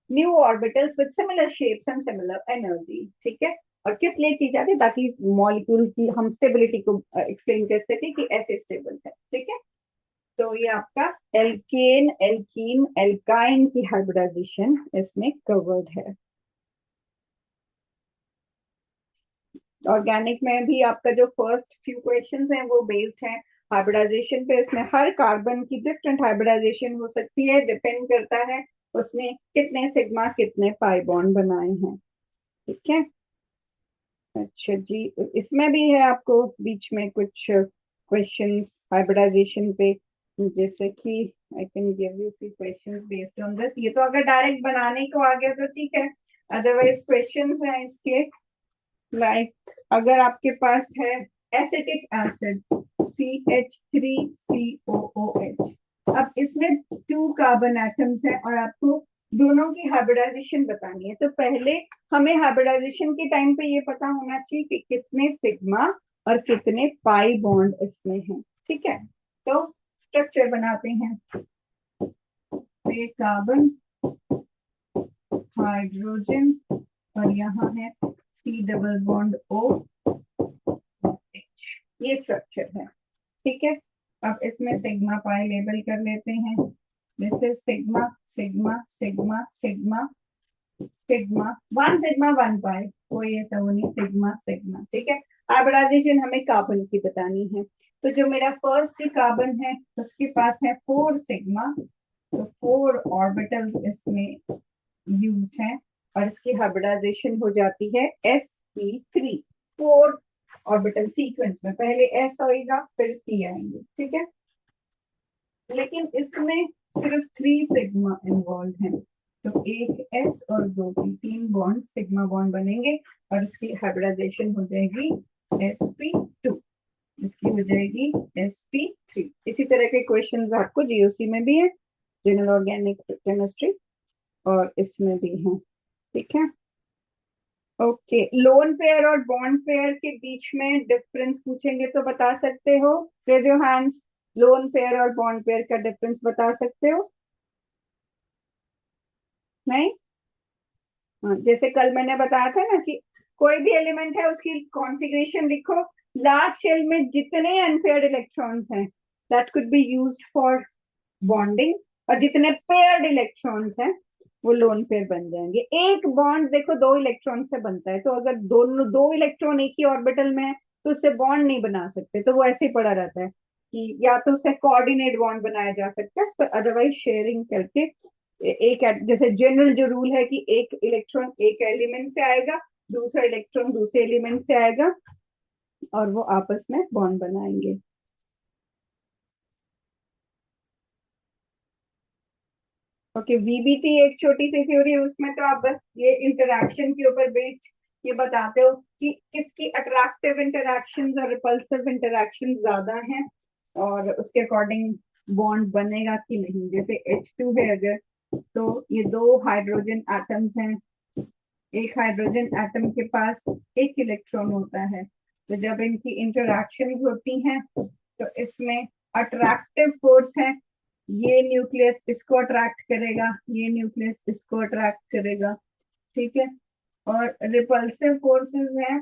A: new orbitals with similar shapes and similar energy। ठीक है, और किस लिए की जाती है? ताकि मॉलिक्यूल की हम स्टेबिलिटी को एक्सप्लेन कर सके कि ऐसे स्टेबल है। ठीक है, तो ये आपका एल्केन, एल्कीन, एल्काइन की हाइब्रिडाइजेशन इसमें कवर्ड है। ऑर्गेनिक में भी आपका जो फर्स्ट फ्यू क्वेश्चंस हैं वो बेस्ड है हाइब्रिडाइजेशन पे। इसमें हर कार्बन की डिफरेंट हाइब्रिडाइजेशन हो सकती है, डिपेंड करता है उसने कितने सिग्मा कितने पाई बॉन्ड बनाए हैं। ठीक है, अच्छा जी, इसमें भी है आपको बीच में कुछ क्वेश्चंस हाइब्रिडाइजेशन पे, जैसे कि I can give you few questions based on this. ये तो अगर डायरेक्ट बनाने को आ गया तो ठीक है, अदरवाइज क्वेश्चंस हैं इसके लाइक अगर आपके पास है एसिटिक एसिड CH3COOH, अब इसमें 2 कार्बन एटम्स हैं और आपको दोनों की हाइब्रिडाइजेशन बतानी है। तो पहले हमें हाइब्रिडाइजेशन के टाइम पे ये पता होना चाहिए कि कितने सिग्मा और कितने पाई बॉन्ड इसमें हैं। ठीक है, तो स्ट्रक्चर बनाते हैं। ये कार्बन, हाइड्रोजन और यहाँ है C डबल बॉन्ड OH, ये स्ट्रक्चर है। ठीक है, अब इसमें सिग्मा पाई लेबल कर लेते हैं। This is sigma sigma sigma sigma sigma, 1 sigma 1 पाई, कोई ऐसा वो नहीं, सिग्मा सिग्मा। ठीक है, हाइब्रिडाइजेशन हमें कार्बन की बतानी है। तो जो मेरा फर्स्ट कार्बन है उसके पास है 4 सिग्मा, तो 4 ऑर्बिटल्स इसमें यूज है और इसकी हाइब्रिडाइजेशन हो जाती है sp3। 4 ऑर्बिटल सीक्वेंस में पहले s होएगा फिर p आएंगे। ठीक है, लेकिन इसमें सिर्फ 3 सिग्मा इन्वॉल्व है, तो एक s और 2 p, 3 बॉन्ड सिग्मा बॉन्ड बनेंगे और इसकी हाइब्रिडाइजेशन हो जाएगी sp2, इसकी हो जाएगी sp3। इसी तरह के क्वेश्चंस आपको जीओसी में भी है, जनरल ऑर्गेनिक केमिस्ट्री, और इसमें भी है। ठीक है, ओके, लोन पेयर और बॉन्ड पेयर के बीच में डिफरेंस पूछेंगे तो बता सकते हो? Raise your hands, lone pair और बॉन्ड पेयर का डिफरेंस बता सकते हो? नहीं? हाँ, जैसे कल मैंने बताया था ना कि कोई भी एलिमेंट है उसकी कॉन्फ़िगरेशन लिखो, लास्ट शेल में जितने अनपेयर्ड इलेक्ट्रॉन्स हैं that could be used for bonding, और जितने पेयर्ड इलेक्ट्रॉन्स हैं वो लोन पेयर बन जाएंगे। एक बॉन्ड देखो 2 इलेक्ट्रॉन से बनता है, तो अगर दोनों 2 इलेक्ट्रॉन एक ही ऑर्बिटल में है तो उससे बॉन्ड नहीं बना सकते, तो वो ऐसे ही पड़ा रहता है कि या तो उससे कोऑर्डिनेट बॉन्ड बनाया जा सकता है, पर अदरवाइज शेयरिंग करके एक जैसे जनरल जो रूल है कि एक इलेक्ट्रॉन एक एलिमेंट से आएगा, दूसरा इलेक्ट्रॉन दूसरे एलिमेंट से आएगा और वो आपस में बॉन्ड बनाएंगे। ओके, वीबीटी एक छोटी सी थ्योरी है, उसमें तो आप बस ये इंटरैक्शन के ऊपर बेस्ड ये बताते हो कि किसकी अट्रैक्टिव इंटरैक्शंस और रिपल्सिव इंटरैक्शन ज्यादा हैं और उसके अकॉर्डिंग बॉन्ड बनेगा कि नहीं। जैसे H2 है अगर, तो ये 2 हाइड्रोजन एटम्स हैं, एक हाइड्रोजन एटम के पास एक इलेक्ट्रॉन होता है, तो जब इनकी इंटरैक्शंस होती हैं तो इसमें अट्रैक्टिव फोर्स है, ये न्यूक्लियस इसको अट्रैक्ट करेगा, ये न्यूक्लियस इसको अट्रैक्ट करेगा। ठीक है, और रिपल्सिव फोर्सेस हैं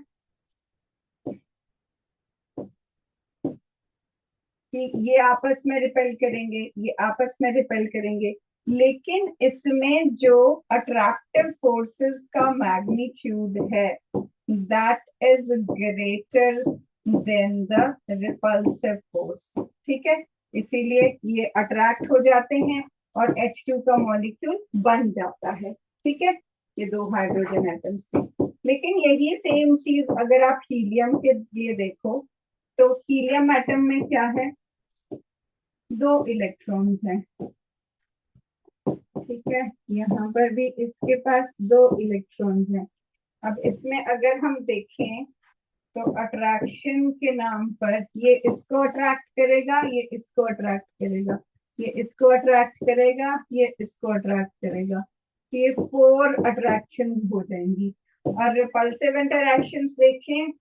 A: कि ये आपस में रिपेल करेंगे, ये आपस में रिपेल करेंगे, लेकिन इसमें जो अट्रैक्टिव फोर्सेस का मैग्नीट्यूड है that is greater than the repulsive force. ठीक है, इसीलिए ये अट्रैक्ट हो जाते हैं और H2 का मॉलिक्यूल बन जाता है। ठीक है, ये 2 हाइड्रोजन एटम्स थे। लेकिन यही सेम चीज अगर आप हीलियम के लिए देखो, तो हीलियम एटम में क्या है? 2 इलेक्ट्रॉन्स हैं। ठीक है, यहाँ पर भी इसके पास 2 इलेक्ट्रॉन्स हैं। अब इसमें अगर हम देखें तो अट्रैक्शन के नाम पर ये इसको अट्रैक्ट करेगा, ये इसको अट्रैक्ट करेगा, ये इसको अट्रैक्ट करेगा, ये इसको अट्रैक्ट करेगा, ये 4 अट्रैक्शंस हो जाएंगी। और रिपल्सिव इंटरैक्शंस देखें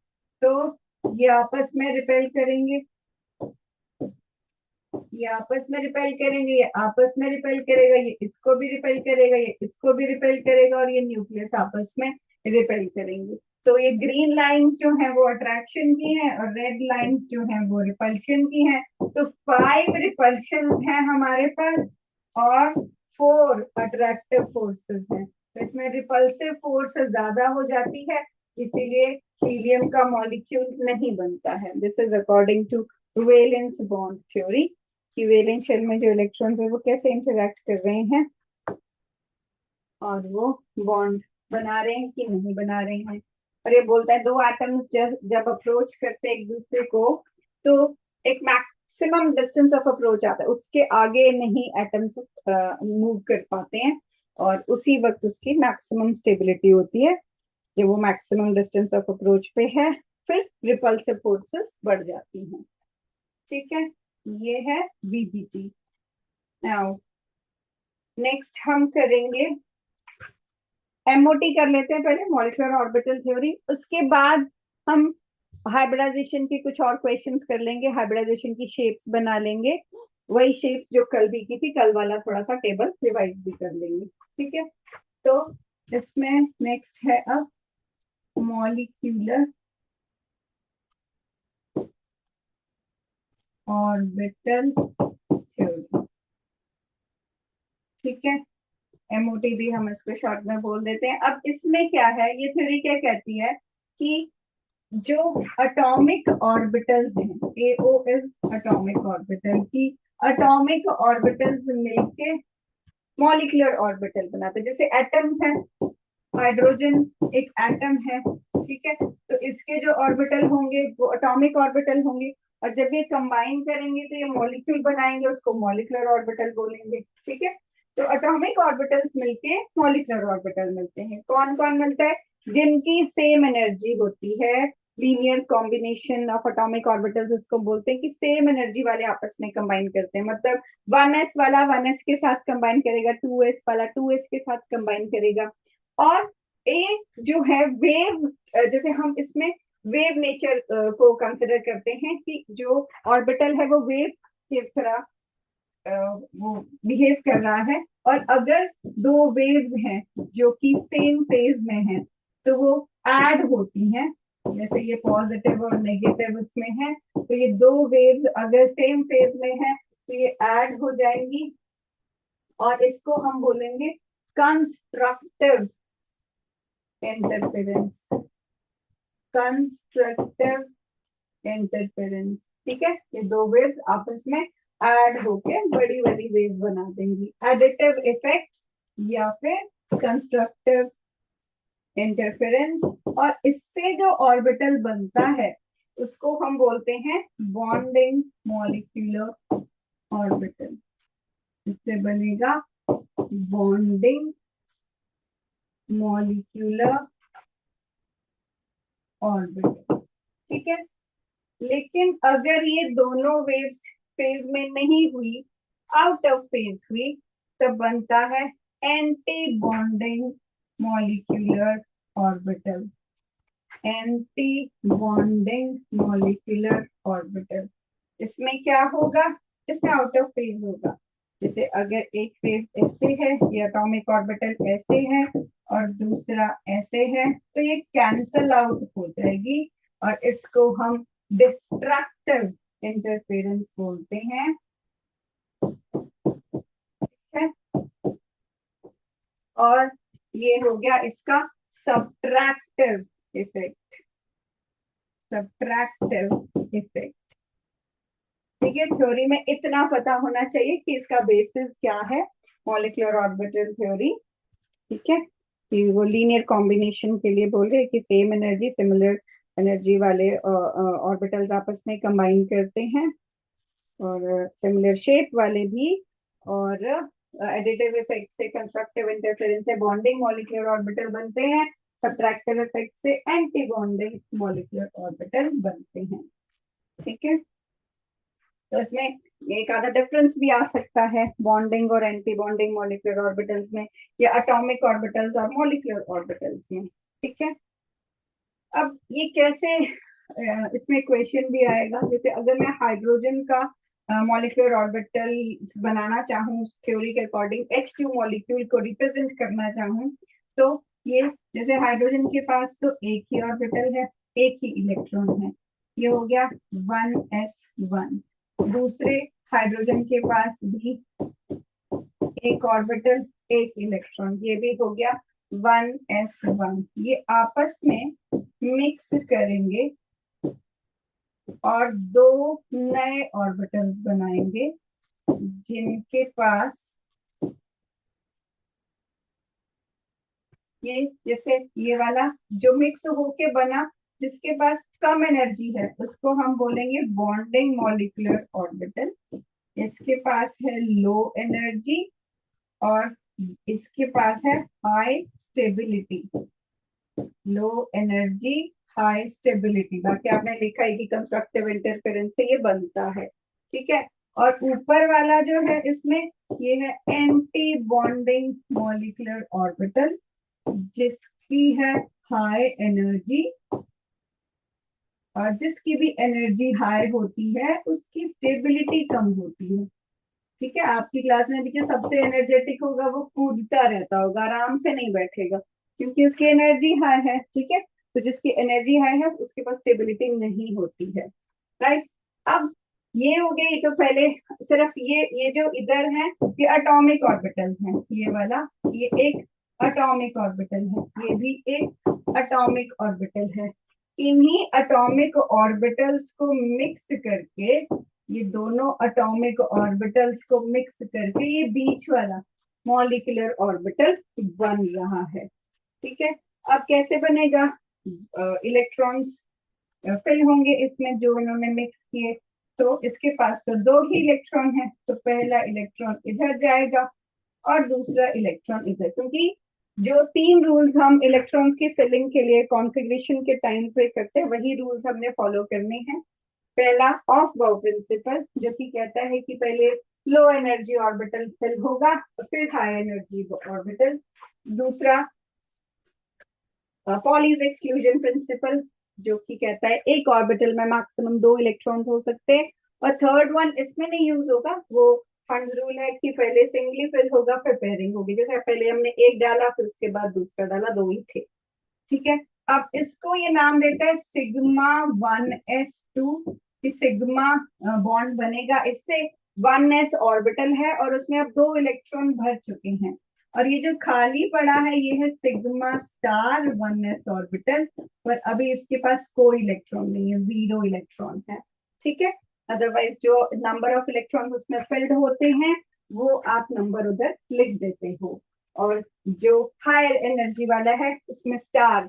A: तो ये आपस में रिपेल करेंगे, ये आपस में रिपेल करेंगे, ये आपस में रिपेल करेगा, ये इसको भी रिपेल करेगा, ये इसको भी रिपेल करेगा, और ये न्यूक्लियस आपस में रिपेल करेंगे। तो ये ग्रीन लाइंस जो है वो अट्रैक्शन की हैं और रेड लाइंस जो है वो रिपल्शन की हैं। तो 5 रिपल्शन हैं हमारे पास और 4 अट्रैक्टिव फोर्सेस हैं। तो इसमें रिपल्सिव फोर्स ज्यादा हो जाती है, इसीलिए हीलियम का मॉलिक्यूल नहीं बनता है। This is according to valence bond theory कि वैलेंस शेल में जो इलेक्ट्रॉन्स है वो कैसे इंटरैक्ट कर रहे हैं और वो बॉन्ड बना रहे हैं कि नहीं बना रहे हैं। और ये बोलता है दो एटम्स जब अप्रोच करते हैं एक दूसरे को तो एक मैक्सिमम डिस्टेंस ऑफ अप्रोच आता है, उसके आगे नहीं एटम्स मूव कर पाते हैं और उसी वक्त उसकी मैक्सिमम स्टेबिलिटी होती है जब वो मैक्सिमम डिस्टेंस ऑफ अप्रोच पे है, फिर रिपल्सिव फोर्सेस बढ़ जाती हैं। ठीक है, ये है वीबीटी। नाउ नेक्स्ट हम करेंगे एमओटी कर लेते हैं पहले, मॉलिक्यूलर ऑर्बिटल थ्योरी। उसके बाद हम हाइब्रिडाइजेशन की कुछ और क्वेश्चंस कर लेंगे, हाइब्रिडाइजेशन की शेप्स बना लेंगे, वही शेप्स जो कल भी की थी, कल वाला थोड़ा सा टेबल रिवाइज भी कर लेंगे। ठीक है, तो इसमें नेक्स्ट है अब मॉलिक्यूलर ऑर्बिटल थ्योरी। ठीक है, एमओटी भी हम इसको शॉर्ट में बोल देते हैं। अब इसमें क्या है, ये थ्योरी क्या कहती है कि जो अटोमिक ऑर्बिटल्स हैं, एओ इज एटॉमिक ऑर्बिटल, की एटॉमिक ऑर्बिटल्स मिलके मॉलिक्यूलर ऑर्बिटल बनाते हैं। जैसे एटम्स हैं, हाइड्रोजन एक एटम है, ठीक है, तो इसके जो ऑर्बिटल होंगे वो एटॉमिक ऑर्बिटल होंगे और जब ये कंबाइन करेंगे तो ये मॉलिक्यूल बनाएंगे, उसको मॉलिक्यूलर ऑर्बिटल बोलेंगे। ठीक है, तो एटॉमिक ऑर्बिटल्स मिलके मॉलिक्यूलर ऑर्बिटल मिलते हैं। कौन कौन मिलता है? जिनकी सेम एनर्जी होती है, linear combination of atomic orbitals इसको बोलते हैं कि सेम एनर्जी वाले आपस में कंबाइन करते हैं। मतलब 1s वाला 1s के साथ कंबाइन करेगा, 2s वाला 2s के साथ कंबाइन करेगा। और एक जो है वेव, जैसे हम इसमें वेव नेचर को कंसिडर करते हैं कि जो ऑर्बिटल है वो वेव की तरह वो बिहेव कर रहा है, और अगर दो वेव्स हैं जो कि सेम फेज में हैं तो वो ऐड होती हैं। जैसे ये पॉजिटिव और नेगेटिव उसमें है, तो ये दो वेव्स अगर सेम फेज में है तो ये ऐड हो जाएंगी और इसको हम बोलेंगे कंस्ट्रक्टिव इंटरफेरेंस। कंस्ट्रक्टिव इंटरफेरेंस, ठीक है, ये दो वेव्स आपस में ऐड होके बड़ी बड़ी वेव बना देंगी। एडिटिव इफेक्ट या फिर कंस्ट्रक्टिव इंटरफेरेंस। और इससे जो ऑर्बिटल बनता है उसको हम बोलते हैं बॉन्डिंग मॉलिक्यूलर ऑर्बिटल। इससे बनेगा बॉन्डिंग मॉलिक्यूलर ऑर्बिटल। ठीक है, लेकिन अगर ये दोनों वेव्स फेज में नहीं हुई, आउट ऑफ फेज हुई, तब बनता है anti bonding molecular orbital. Anti bonding molecular orbital, इसमें क्या होगा? इसमें आउट ऑफ फेज होगा। जैसे अगर एक वेव ऐसे है, ये एटॉमिक ऑर्बिटल ऐसे है और दूसरा ऐसे है, तो ये कैंसल आउट हो जाएगी और इसको हम डिस्ट्रक्टिव इंटरफेरेंस बोलते हैं। है? और ये हो गया इसका सब्ट्रैक्टिव इफेक्ट। सब्ट्रैक्टिव इफेक्ट, ठीक है, थ्योरी में इतना पता होना चाहिए कि इसका बेसिस क्या है, मॉलिक्यूलर ऑर्बिटल थ्योरी। ठीक है, कि वो लीनियर कॉम्बिनेशन के लिए बोल रहे हैं कि सेम एनर्जी सिमिलर एनर्जी वाले ऑर्बिटल्स आपस में कंबाइन करते हैं और सिमिलर शेप वाले भी। और एडिटिव इफेक्ट से कंस्ट्रक्टिव इंटरफेरेंस से बॉन्डिंग मॉलिक्यूलर ऑर्बिटल बनते हैं, सब्ट्रैक्टिव इफेक्ट से एंटी बॉन्डिंग मॉलिक्यूलर ऑर्बिटल बनते हैं। ठीक है, तो इसमें एक आधा डिफरेंस भी आ सकता है बॉन्डिंग और एंटी बॉन्डिंग मॉलिक्यूलर ऑर्बिटल्स में, या एटॉमिक ऑर्बिटल्स और मॉलिक्यूलर ऑर्बिटल्स में। ठीक है, अब ये कैसे इसमें क्वेश्चन भी आएगा, जैसे अगर मैं हाइड्रोजन का मॉलिक्यूलर ऑर्बिटल बनाना चाहूँ थ्योरी के अकॉर्डिंग, H2 मॉलिक्यूल को रिप्रेजेंट करना चाहूँ, तो ये जैसे हाइड्रोजन के पास तो एक ही ऑर्बिटल है, एक ही इलेक्ट्रॉन है, ये हो गया 1s1। दूसरे हाइड्रोजन के पास भी एक ऑर्बिटल एक इलेक्ट्रॉन, ये भी हो गया 1s1। ये आपस में मिक्स करेंगे और दो नए ऑर्बिटल्स बनाएंगे, जिनके पास ये, जैसे ये वाला जो मिक्स होके बना, जिसके पास कम एनर्जी है उसको हम बोलेंगे बॉन्डिंग मॉलिक्यूलर ऑर्बिटल। इसके पास है लो एनर्जी और इसके पास है high stability, low energy high stability. बाकी आपने लिखा है कि कंस्ट्रक्टिव इंटरफेरेंस से ये बनता है। ठीक है, और ऊपर वाला जो है इसमें ये है एंटी बॉन्डिंग मॉलिक्यूलर ऑर्बिटल, जिसकी है हाई एनर्जी, और जिसकी भी एनर्जी हाई होती है उसकी स्टेबिलिटी कम होती है। ठीक है, आपकी क्लास में भी जो सबसे एनर्जेटिक होगा वो कूदता रहता होगा, आराम से नहीं बैठेगा, क्योंकि उसकी एनर्जी हाई है। ठीक है, तो जिसकी एनर्जी हाई है उसके पास स्टेबिलिटी नहीं होती है। राइट, अब ये हो गया, ये तो पहले सिर्फ ये जो इधर है ये अटोमिक ऑर्बिटल्स हैं, ये वाला ये एक अटोमिक ऑर्बिटल है, ये भी एक अटोमिक ऑर्बिटल है। इन्हीं अटोमिक ऑर्बिटल्स को मिक्स करके, ये दोनों अटोमिक ऑर्बिटल्स को मिक्स करके ये बीच वाला मॉलिक्यूलर ऑर्बिटल बन रहा है। ठीक है, अब कैसे बनेगा, इलेक्ट्रॉन्स फिल होंगे इसमें जो इन्होंने मिक्स किए, तो इसके पास तो दो ही इलेक्ट्रॉन है, तो पहला इलेक्ट्रॉन इधर जाएगा और दूसरा इलेक्ट्रॉन इधर, क्योंकि जो तीन रूल्स हम इलेक्ट्रॉन्स की फिलिंग के लिए कॉन्फ़िगरेशन के टाइम पे करते हैं वही रूल्स हमने फॉलो करने हैं। पहला ऑफ बाउ प्रिंसिपल, जो कि कहता है कि पहले लो एनर्जी ऑर्बिटल फिल होगा और फिर हाई एनर्जी ऑर्बिटल। दूसरा पॉलीज एक्सक्लूजन प्रिंसिपल, जो कि कहता है एक ऑर्बिटल में मैक्सिमम दो इलेक्ट्रॉन हो सकते हैं। और थर्ड वन इसमें नहीं यूज होगा, वो हंस रूल है कि पहले सिंगली फिल होगा फिर पेयरिंग होगी, जैसे पहले हमने एक डाला फिर उसके बाद दूसरा डाला, दो ही थे। ठीक है, अब इसको ये नाम देता है सिग्मा 1s2। सिग्मा बॉन्ड बनेगा इससे, 1s ऑर्बिटल है और उसमें अब दो इलेक्ट्रॉन भर चुके हैं, और ये जो खाली पड़ा है ये है सिग्मा स्टार 1s ऑर्बिटल, पर अभी इसके पास कोई इलेक्ट्रॉन नहीं है, जीरो इलेक्ट्रॉन है। ठीक है, अदरवाइज जो नंबर ऑफ इलेक्ट्रॉन उसमें फिल्ड होते हैं वो आप नंबर उधर लिख देते हो, और जो हायर एनर्जी वाला है उसमें स्टार,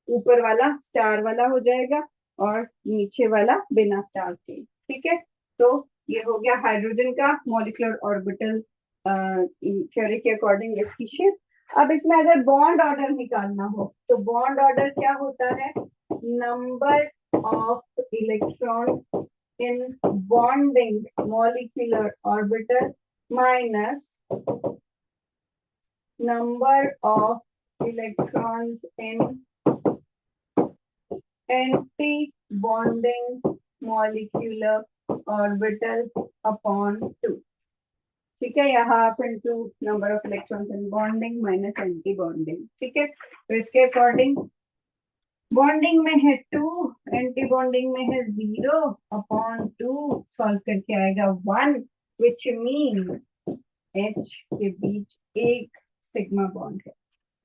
A: ऊपर वाला स्टार वाला हो जाएगा और नीचे वाला बिना स्टार के। ठीक है, तो ये हो गया हाइड्रोजन का मॉलिक्यूलर ऑर्बिटल थ्योरी के अकॉर्डिंग इसकी शेप। अब इसमें अगर बॉन्ड ऑर्डर निकालना हो तो बॉन्ड ऑर्डर क्या होता है, number of electrons in bonding molecular orbital minus number of electrons in anti-bonding molecular orbital upon 2। ठीक है, यहाँ आप into number of electrons in bonding minus anti bonding. ठीक है, तो इसके अकॉर्डिंग बॉन्डिंग में है 2, एंटी बॉन्डिंग में है 0 अपॉन 2, सॉल्व करके आएगा 1, विच मीन्स H के बीच एक सिग्मा बॉन्ड है।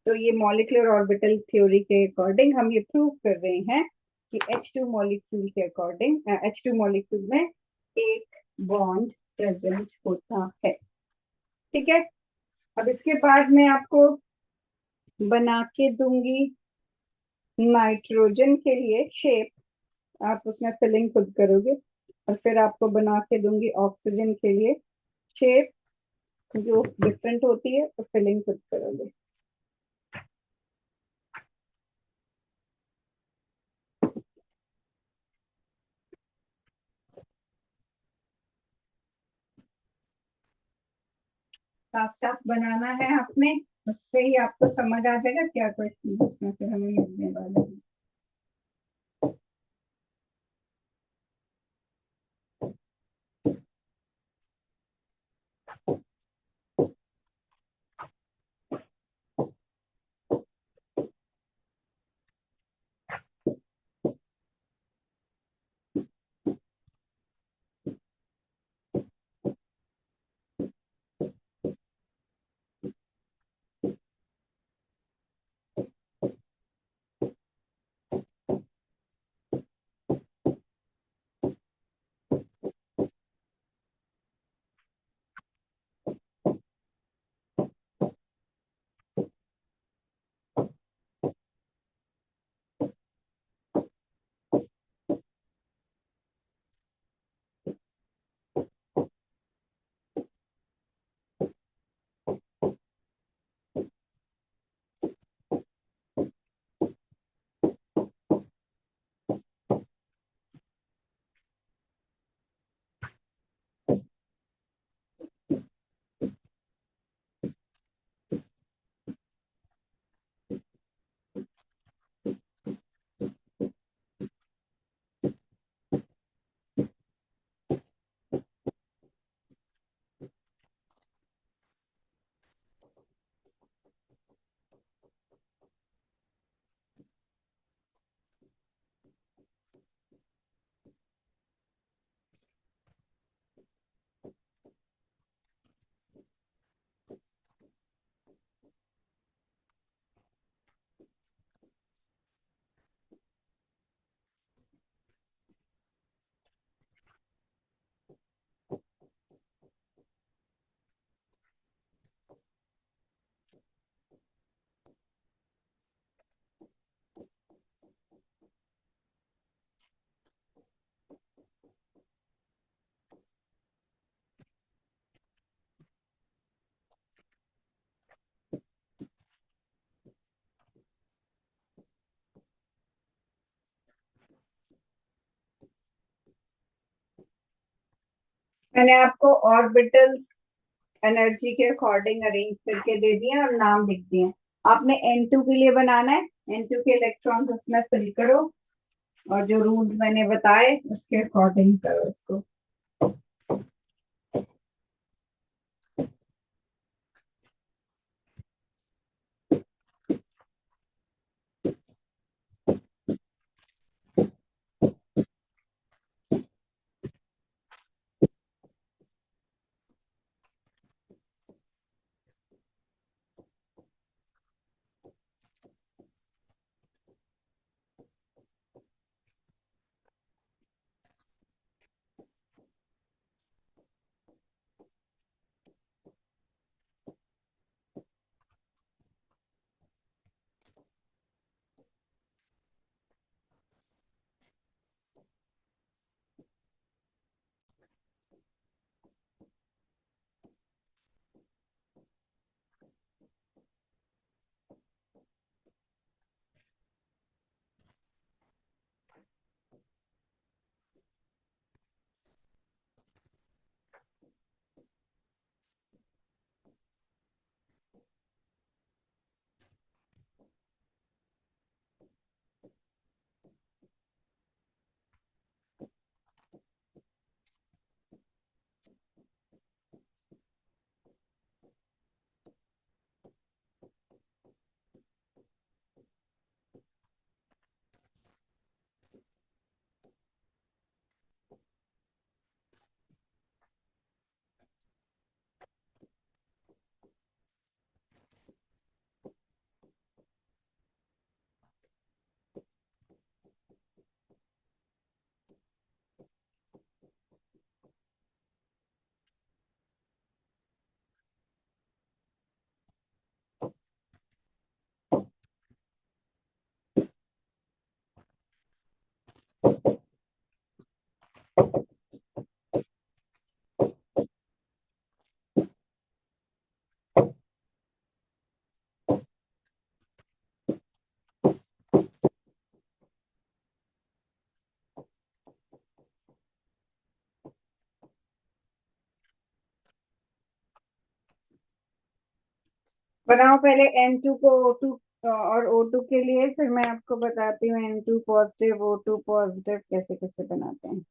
A: तो ये मॉलिक्यूलर ऑर्बिटल थ्योरी के अकॉर्डिंग हम ये प्रूव कर रहे हैं कि H2 मॉलिक्यूल के अकॉर्डिंग H2 मॉलिक्यूल में एक बॉन्ड प्रेजेंट होता है। ठीक है, अब इसके बाद मैं आपको बना के दूंगी नाइट्रोजन के लिए शेप, आप उसमें फिलिंग खुद करोगे, और फिर आपको बना के दूंगी ऑक्सीजन के लिए शेप जो डिफरेंट होती है, तो फिलिंग खुद करोगे। साफ साफ बनाना है आपने, उससे ही आपको समझ आ जाएगा क्या क्वेश्चन इसमें फिर हमें लिखने वाले हैं। मैंने आपको ऑर्बिटल्स एनर्जी के अकॉर्डिंग अरेंज करके दे दिए और नाम लिख दिए। आपने N2 के लिए बनाना है, N2 के इलेक्ट्रॉन्स उसमें फिल करो और जो रूल्स मैंने बताए उसके अकॉर्डिंग करो इसको। बनाओ पहले N2 को O2 और O2 के लिए, फिर मैं आपको बताती हूँ N2 पॉजिटिव O2 पॉजिटिव कैसे कैसे बनाते हैं।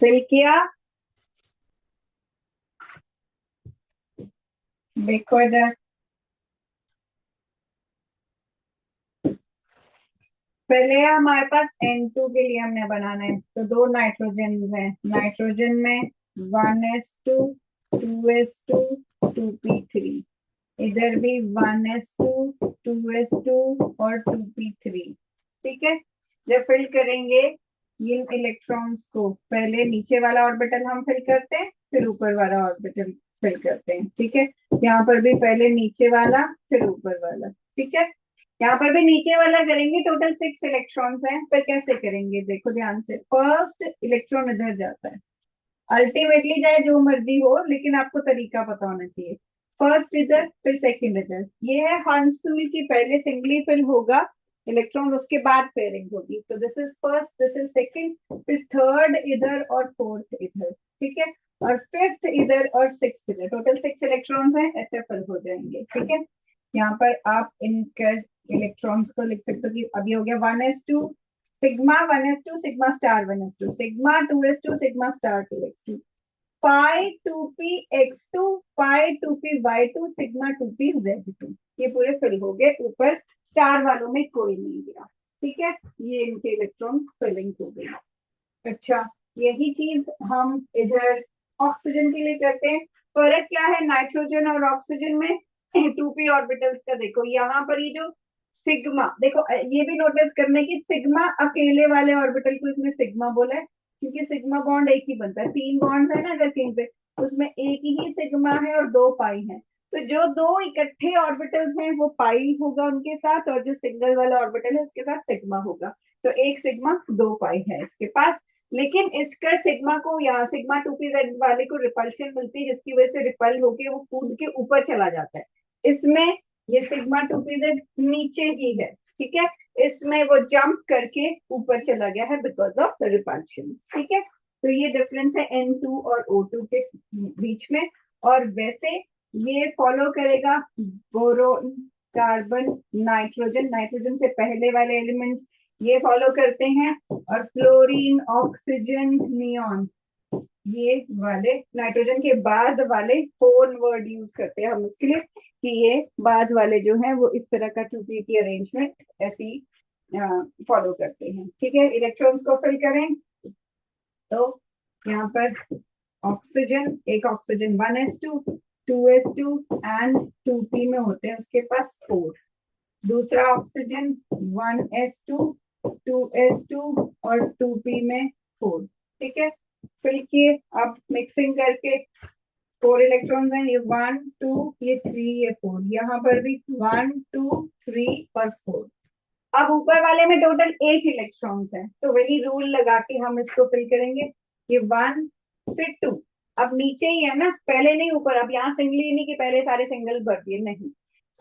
A: फिल किया, देखो इधर। पहले हमारे पास N2 के लिए हमने बनाना है, तो दो नाइट्रोजन हैं। नाइट्रोजन में 1s2 2s2 2p3, इधर भी 1s2 2s2 और 2p3। ठीक है। जब फिल करेंगे इन इलेक्ट्रॉन्स को, पहले नीचे वाला ऑर्बिटल हम फिल करते हैं, फिर ऊपर वाला ऑर्बिटल फिल करते हैं। ठीक है। यहाँ पर भी पहले नीचे वाला फिर ऊपर वाला। ठीक है। यहाँ पर भी नीचे वाला करेंगे, टोटल 6 इलेक्ट्रॉन्स हैं, पर कैसे करेंगे देखो ध्यान से। फर्स्ट इलेक्ट्रॉन इधर जाता है, अल्टीमेटली चाहे जो मर्जी हो, लेकिन आपको तरीका पता होना चाहिए। फर्स्ट इधर फिर सेकंड इधर, ये है हंस टूल की, पहले सिंगली फिल होगा इलेक्ट्रॉन, उसके बाद पेयरिंग होगी। तो this is first, this is second, फिर थर्ड इधर और फोर्थ इधर। ठीक है। और फिफ्थ इधर और सिक्स इधर, टोटल 6 इलेक्ट्रॉन्स हैं, ऐसे फिल हो जाएंगे। ठीक है। यहाँ पर आप इनके इलेक्ट्रॉन्स को लिख सकते हो कि अभी हो गया 1s2 sigma 1s2 sigma star 1s2 sigma 2s2 sigma star 2x2 पाई 2p पाई 2p सिग्मा 2p ये पूरे फिल हो गए। ऊपर स्टार वालों में कोई नहीं गया। ठीक है। ये इनके इलेक्ट्रॉन्स फिलिंग हो गई। अच्छा, यही चीज हम इधर ऑक्सीजन के लिए करते हैं। फर्क क्या है नाइट्रोजन और ऑक्सीजन में? 2p ऑर्बिटल्स का देखो, यहाँ पर ये जो सिग्मा, देखो ये भी नोटिस करना है कि सिग्मा अकेले वाले ऑर्बिटल को इसमें सिग्मा बोला है, क्योंकि सिग्मा बॉन्ड एक ही बनता है। 3 बॉन्ड है ना अगर कहीं पे, उसमें एक ही सिग्मा है और 2 पाई है। तो जो दो इकट्ठे ऑर्बिटल्स हैं वो पाई होगा उनके साथ, और जो सिंगल वाला ऑर्बिटल है उसके साथ सिग्मा होगा। तो एक सिग्मा 2 पाई है इसके पास। लेकिन इसका सिग्मा को यहाँ सिग्मा 2p z वाले को रिपल्शन मिलती है, जिसकी वजह से रिपल होके वो कूद के ऊपर चला जाता है। इसमें ये सिग्मा 2p z नीचे ही है, ठीक है, इसमें वो जंप करके ऊपर चला गया है बिकॉज ऑफ रिपल्शन, ठीक है। तो ये डिफरेंस है N2 और O2 के बीच में। और वैसे ये फॉलो करेगा बोरोन, कार्बन, नाइट्रोजन, नाइट्रोजन से पहले वाले एलिमेंट्स ये फॉलो करते हैं, और फ्लोरीन, ऑक्सीजन, नियॉन ये वाले नाइट्रोजन के बाद वाले फोन वर्ड यूज करते हैं हम इसके लिए कि ये बाद वाले जो हैं वो इस तरह का 2p की अरेंजमेंट ऐसी फॉलो करते हैं, ठीक है। इलेक्ट्रॉन्स को फिल करें तो यहाँ पर ऑक्सीजन, एक oxygen 1s2, 2s2 and 2p में होते हैं उसके पास 4। दूसरा ऑक्सीजन 1s2, 2s2 और 2p में 4, ठीक है। फिल किए, अब मिक्सिंग करके 4 इलेक्ट्रॉन्स हैं, ये 1 2 ये 3 ये 4, यहाँ पर भी 1 2 3 और 4। अब ऊपर वाले में टोटल 8 इलेक्ट्रॉन्स हैं, तो वही रूल लगा के हम इसको फिल करेंगे। ये 1 फिर 2, अब नीचे ही है ना, पहले नहीं ऊपर। अब यहाँ सिंगली नहीं कि पहले सारे सिंगल भर दिए, नहीं,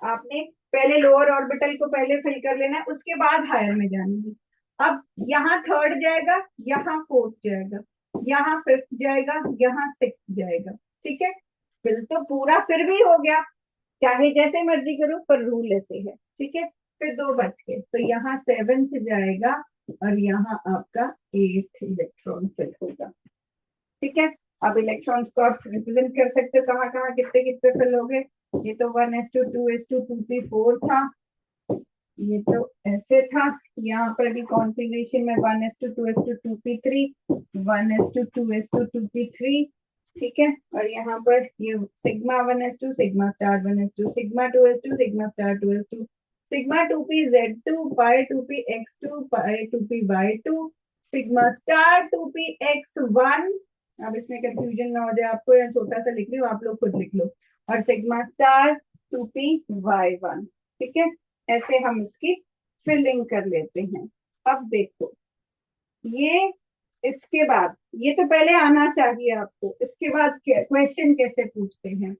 A: आपने पहले लोअर ऑर्बिटल को पहले फिल कर लेना है, उसके बाद हायर में जानी है। अब यहाँ थर्ड जाएगा, यहाँ फोर्थ जाएगा, यहाँ फिफ्थ जाएगा, यहाँ सिक्स जाएगा, ठीक है। फिल तो पूरा फिर भी हो गया, चाहे जैसे मर्जी करो, पर रूल ऐसे है, ठीक है। फिर 2 बच गए, तो यहाँ 7th जाएगा और यहाँ आपका 8th इलेक्ट्रॉन फिल होगा, ठीक है। अब इलेक्ट्रॉन्स को आप रिप्रेजेंट कर सकते हो कहाँ कहाँ कितने कितने फिल हो गए। ये तो 1s2, 2s2, 2p4 था, ये तो ऐसे था। यहाँ पर भी कॉन्फ़िगरेशन में 1s2, 2s2, 2p3, 1s2, 2s2, 2p3, ठीक है। और यहाँ पर ये sigma 1s2, sigma star 1s2, sigma 2s2, sigma star 2s2, sigma 2p z2, पाई 2p x2, पाई 2p y2, sigma star 2p x1। अब इसमें कंफ्यूजन ना हो जाए आपको, या छोटा सा लिख लो, आप लोग खुद लिख लो, और सिग्मा स्टार 2p y1, ठीक है। ऐसे हम इसकी फिलिंग कर लेते हैं। अब देखो, ये इसके बाद, ये तो पहले आना चाहिए आपको, इसके बाद क्वेश्चन कैसे पूछते हैं।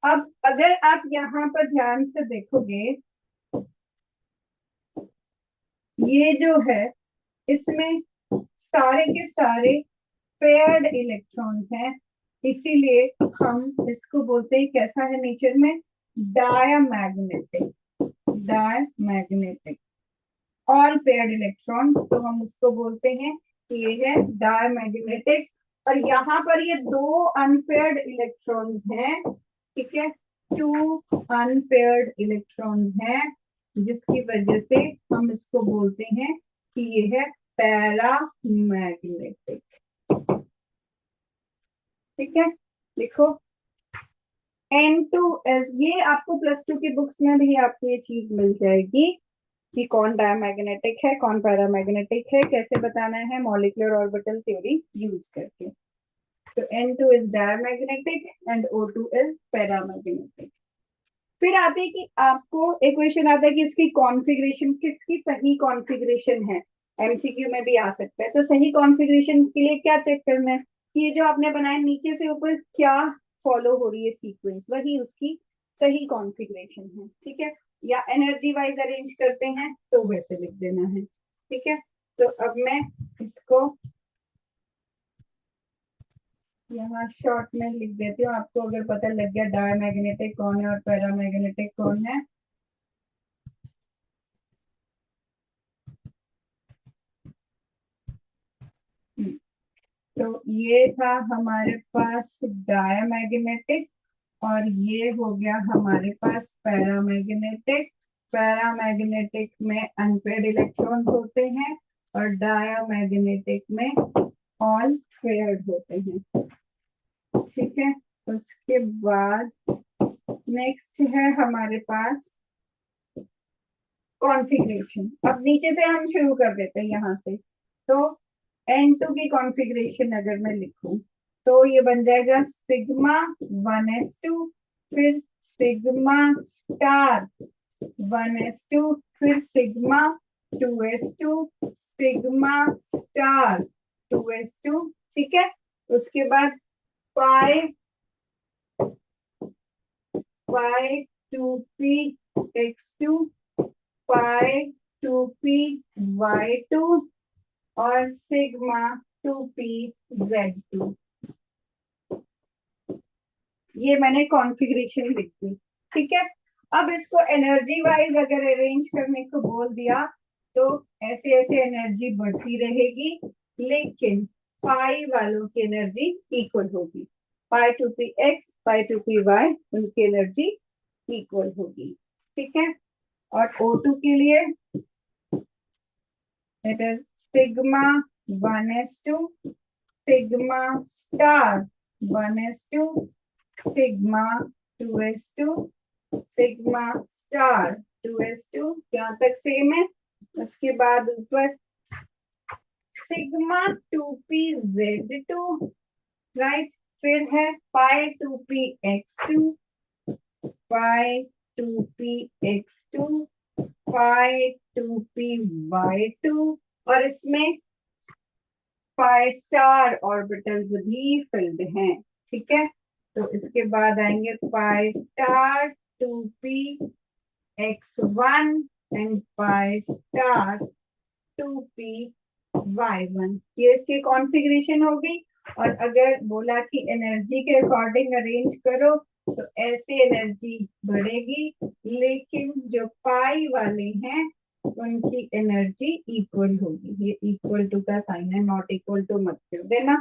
A: अब अगर आप यहाँ पर ध्यान से देखोगे, ये जो है इसमें सारे के सारे पेयर्ड इलेक्ट्रॉन्स हैं, इसीलिए हम इसको बोलते हैं, कैसा है नेचर में, diamagnetic, diamagnetic all paired electrons, तो हम उसको बोलते हैं कि ये है डायमैग्नेटिक। और यहाँ पर ये 2 अनपेयर्ड इलेक्ट्रॉन्स हैं, ठीक है, 2 अनपेयर्ड इलेक्ट्रॉन्स हैं, जिसकी वजह से हम इसको बोलते हैं कि ये है पैरामैग्नेटिक, ठीक है। देखो N2S, ये आपको +2 की बुक्स में भी आपको ये चीज मिल जाएगी कि कौन डायमैग्नेटिक है कौन पैरामैग्नेटिक है, कैसे बताना है, मॉलिक्यूलर ऑर्बिटल थ्योरी यूज करके। तो N2 is diamagnetic and O2 is paramagnetic. फिर आते हैं कि आपको एक क्वेश्चन आता है कि इसकी कॉन्फ़िगरेशन, किसकी सही कॉन्फ़िगरेशन है, एमसीक्यू में भी आ सकता है। तो सही कॉन्फ़िगरेशन के लिए क्या चेक करना है कि ये जो आपने बनाया नीचे से ऊपर क्या फॉलो हो रही है सीक्वेंस, वही उसकी सही कॉन्फ़िगरेशन है, ठीक है। या एनर्जी वाइज अरेंज करते हैं तो वैसे लिख देना है, ठीक है। तो अब मैं इसको यहाँ शॉर्ट में लिख देती हूँ, आपको अगर पता लग गया डायमैग्नेटिक कौन है और पैरामैग्नेटिक कौन है। तो ये था हमारे पास डायमैग्नेटिक, और ये हो गया हमारे पास पैरामैग्नेटिक। पैरामैग्नेटिक में अनपेयर्ड इलेक्ट्रॉन्स होते हैं और डायमैग्नेटिक में ऑल पेयर्ड होते हैं, ठीक है। उसके बाद नेक्स्ट है हमारे पास कॉन्फ़िगरेशन। अब नीचे से हम शुरू कर देते हैं यहाँ से। तो N2 की कॉन्फ़िगरेशन अगर मैं लिखूं तो ये बन जाएगा सिग्मा 1s2, फिर सिग्मा स्टार 1s2, फिर sigma 2s2, sigma star 2s2, ठीक है। उसके बाद पाई 2p(x2), पाई 2p(y2) और सिग्मा 2p(z2). ये मैंने कॉन्फ़िगरेशन लिख दी, ठीक है। अब इसको एनर्जी वाइज अगर अरेंज करने को बोल दिया तो ऐसे ऐसे एनर्जी बढ़ती रहेगी, लेकिन पाई वालों की एनर्जी इक्वल होगी। पाई 2p(x), पाई 2p(y), उनकी एनर्जी इक्वल होगी, ठीक है। और O2 के लिए it is sigma 1s2, sigma star 1s2, sigma 2s2, sigma star 2s2, यहाँ तक सेम है। उसके बाद ऊपर सिग्मा 2pz2, राइट। फिर है पाई 2px2, पाई 2px2, पाई 2py2, और इसमें पाई स्टार ऑर्बिटल्स भी फिल्ड हैं, ठीक है। तो इसके बाद आएंगे pi star 2px1 and pi star 2py1। ये इसकी कॉन्फ़िगरेशन होगी। और अगर बोला कि एनर्जी के अकॉर्डिंग अरेंज करो तो ऐसे एनर्जी बढ़ेगी, लेकिन जो पाई वाले हैं उनकी एनर्जी इक्वल होगी। ये इक्वल टू का साइन है, नॉट इक्वल टू मत कर देना,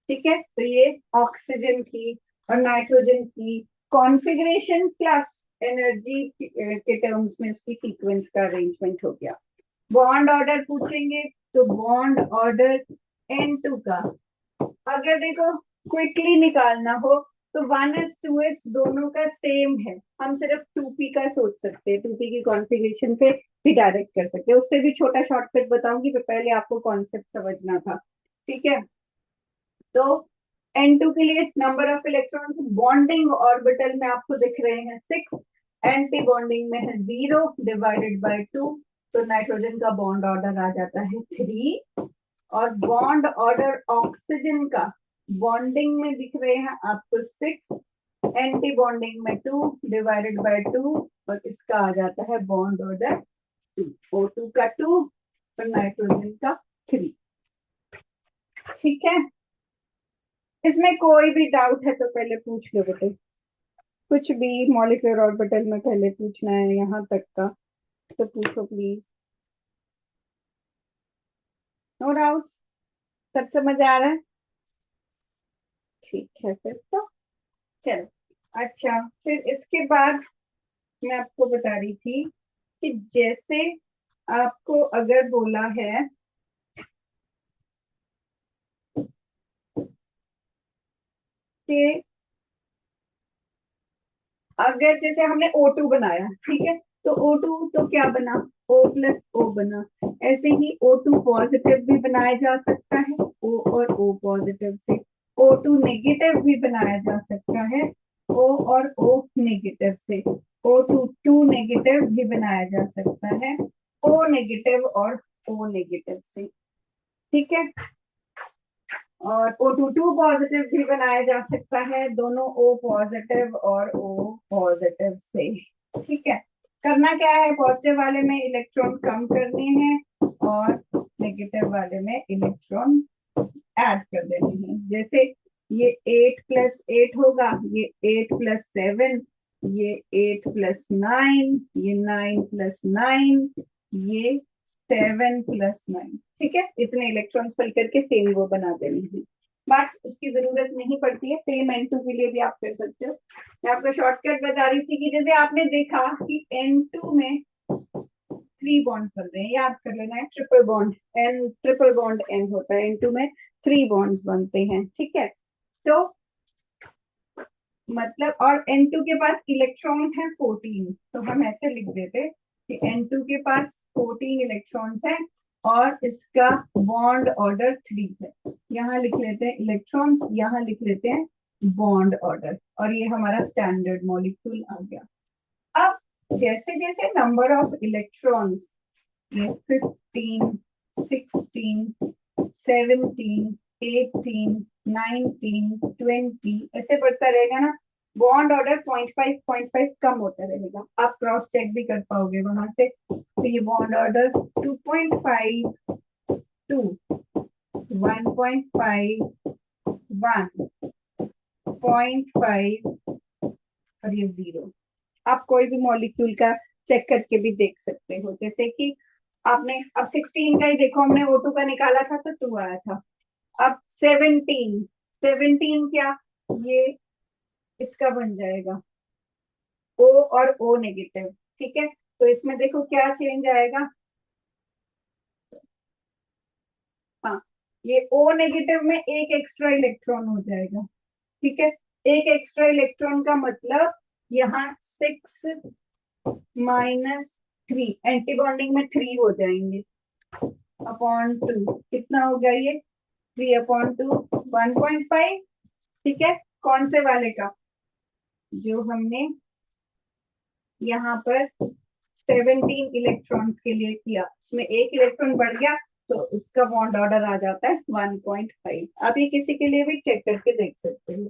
A: ठीक है। तो ये ऑक्सीजन की और नाइट्रोजन की कॉन्फ़िगरेशन प्लस एनर्जी के टर्म्स में उसकी सीक्वेंस का अरेंजमेंट हो गया। बॉन्ड ऑर्डर पूछेंगे तो बॉन्ड ऑर्डर N2 का अगर देखो क्विकली निकालना हो तो 1s 2s दोनों का सेम है, हम सिर्फ 2p का सोच सकते हैं, 2p की कॉन्फ़िगरेशन से भी डायरेक्ट कर सकते हैं। उससे भी छोटा शॉर्टकट बताऊंगी, पर पहले आपको कॉन्सेप्ट समझना था, ठीक है। तो N2 के लिए number of electrons bonding orbital में आपको दिख रहे हैं 6, एंटी बॉन्डिंग में है 0 डिवाइडेड बाय 2, तो नाइट्रोजन का बॉन्ड ऑर्डर आ जाता है 3। और बॉन्ड ऑर्डर ऑक्सीजन का बॉन्डिंग में दिख रहे हैं आपको 6, एंटी बॉन्डिंग में 2 डिवाइडेड बाय 2, और इसका आ जाता है बॉन्ड ऑर्डर 2, O2 का 2 और नाइट्रोजन का 3, ठीक है। इसमें कोई भी डाउट है तो पहले पूछ लो बेटे, कुछ भी मॉलिक्यूलर ऑर्बिटल में पहले पूछना है यहाँ तक का तो पूछो प्लीज। नो डाउट्स, सब समझ आ रहा है? ठीक है फिर तो चलो। अच्छा, फिर इसके बाद मैं आपको बता रही थी कि जैसे आपको अगर बोला है कि अगर जैसे हमने O2 बनाया, ठीक है, तो O2 तो क्या बना, O प्लस O बना। ऐसे ही O2 पॉजिटिव भी बनाया जा सकता है O और O पॉजिटिव से, O2 नेगेटिव भी बनाया जा सकता है O और O नेगेटिव से, O2 2 नेगेटिव भी बनाया जा सकता है O नेगेटिव और O नेगेटिव से, ठीक है। और O2 पॉजिटिव भी बनाया जा सकता है दोनों O पॉजिटिव और O पॉजिटिव से, ठीक है। करना क्या है, पॉजिटिव वाले में इलेक्ट्रॉन कम करने हैं और नेगेटिव वाले में इलेक्ट्रॉन ऐड कर देने हैं। जैसे ये 8 + 8 होगा, ये 8 + 7, ये 8 + 9, ये 9 + 9, ये 7 + 9, ठीक है। इतने इलेक्ट्रॉन्स फिल करके सेम वो बना देने हैं, बट इसकी जरूरत नहीं पड़ती है। सेम N2 के लिए भी आप कर सकते हो। मैं आपको शॉर्टकट बता रही थी कि जैसे आपने देखा कि N2 में 3 बॉन्ड बन रहे हैं, याद कर लेना है, triple bond N, triple bond N होता है, N2 में 3 बॉन्ड्स बनते हैं, ठीक है। तो मतलब और N2 के पास इलेक्ट्रॉन्स हैं 14, तो हम ऐसे लिख देते कि N2 के पास 14 इलेक्ट्रॉन्स हैं और इसका बॉन्ड ऑर्डर 3 है। यहाँ लिख लेते हैं इलेक्ट्रॉन्स, यहाँ लिख लेते हैं बॉन्ड ऑर्डर, और ये हमारा स्टैंडर्ड मॉलिक्यूल आ गया। अब जैसे जैसे नंबर ऑफ इलेक्ट्रॉन्स, ये 15, 16, 17, 18, 19, 20 ऐसे बढ़ता रहेगा ना। बॉन्ड ऑर्डर 0.5 कम होता रहेगा, आप क्रॉस चेक भी कर पाओगे वहां से। तो ये बॉन्ड ऑर्डर 2.5 टू 1.5 1.5 और ये 0। आप कोई भी मॉलिक्यूल का चेक करके भी देख सकते हो, जैसे कि आपने अब 16 का ही देखो, हमने O2 का निकाला था तो 2 आया था। अब 17, 17 क्या, ये इसका बन जाएगा O और O नेगेटिव। ठीक है, तो इसमें देखो क्या चेंज आएगा। हाँ, ये O नेगेटिव में एक एक्स्ट्रा इलेक्ट्रॉन हो जाएगा। ठीक है, एक एक्स्ट्रा इलेक्ट्रॉन का मतलब यहाँ 6 - 3, एंटी बॉन्डिंग में 3 हो जाएंगे अपॉन 2। कितना हो गया ये, 3/2 1.5। ठीक है, कौन से वाले का, जो हमने यहाँ पर 17 इलेक्ट्रॉन्स के लिए किया, उसमें एक इलेक्ट्रॉन बढ़ गया तो उसका बॉन्ड ऑर्डर आ जाता है 1.5। आप ये किसी के लिए भी चेक करके देख सकते हो।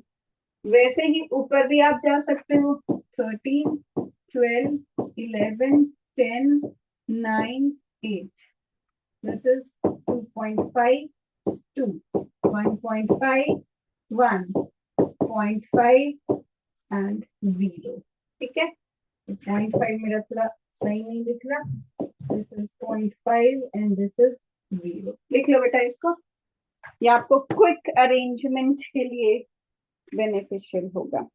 A: वैसे ही ऊपर भी आप जा सकते हो, 13, 12, 11, 10, 9, 8। This is 2.5, 2, 1.5, 1.5 and 0। ठीक है, 0.5 मेरा थोड़ा सही नहीं दिख रहा, this is 0.5 and this is 0। लिख लो बेटा इसको, ये आपको क्विक अरेंजमेंट के लिए बेनिफिशियल होगा।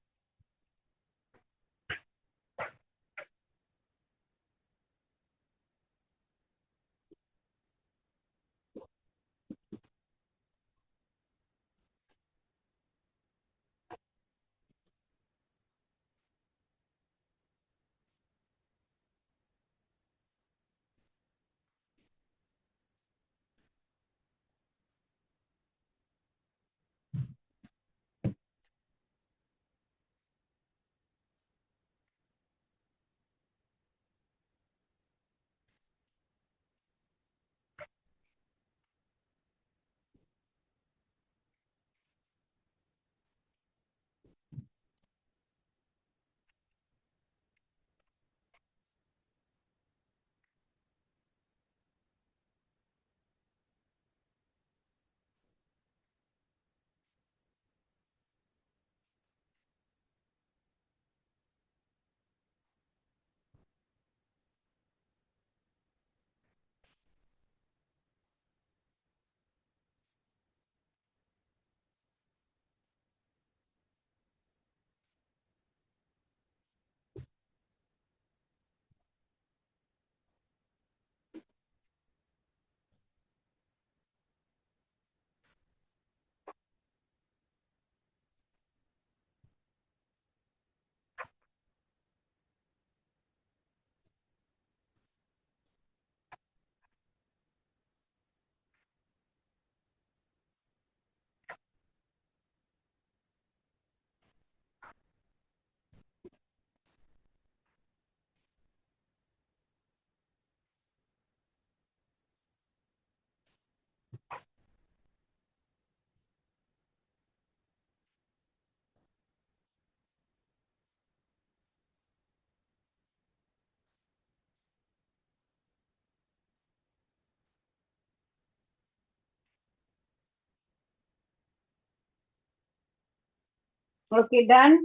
A: Okay done.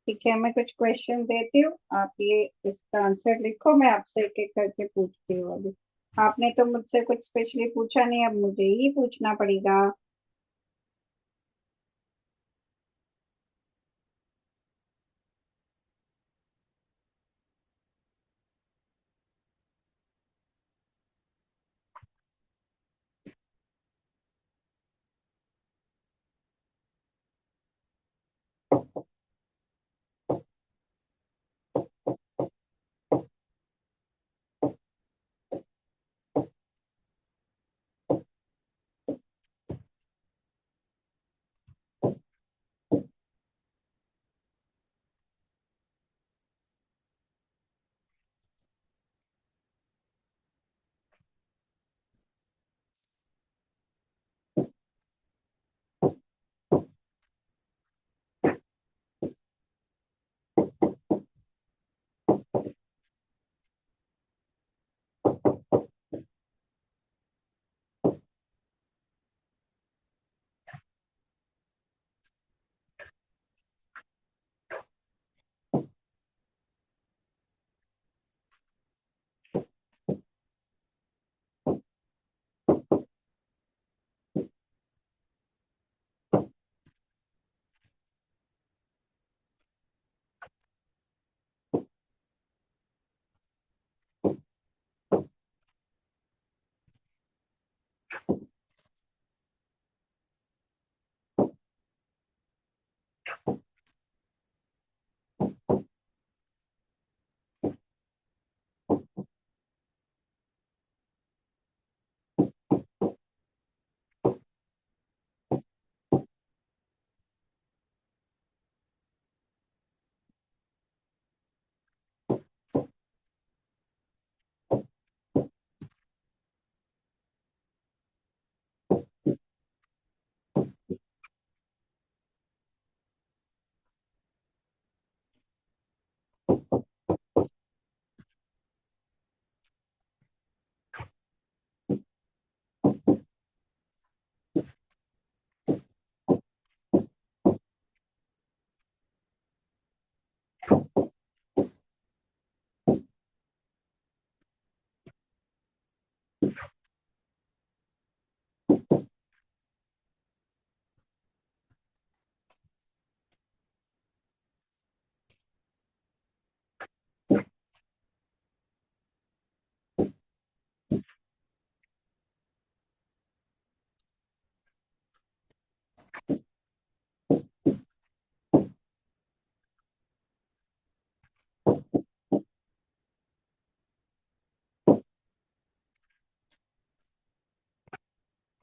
A: ठीक है, मैं कुछ क्वेश्चन देती हूँ, आप ये इसका आंसर लिखो, मैं आपसे एक एक करके पूछती हूँ अभी। आपने तो मुझसे कुछ स्पेशली पूछा नहीं, अब मुझे ही पूछना पड़ेगा।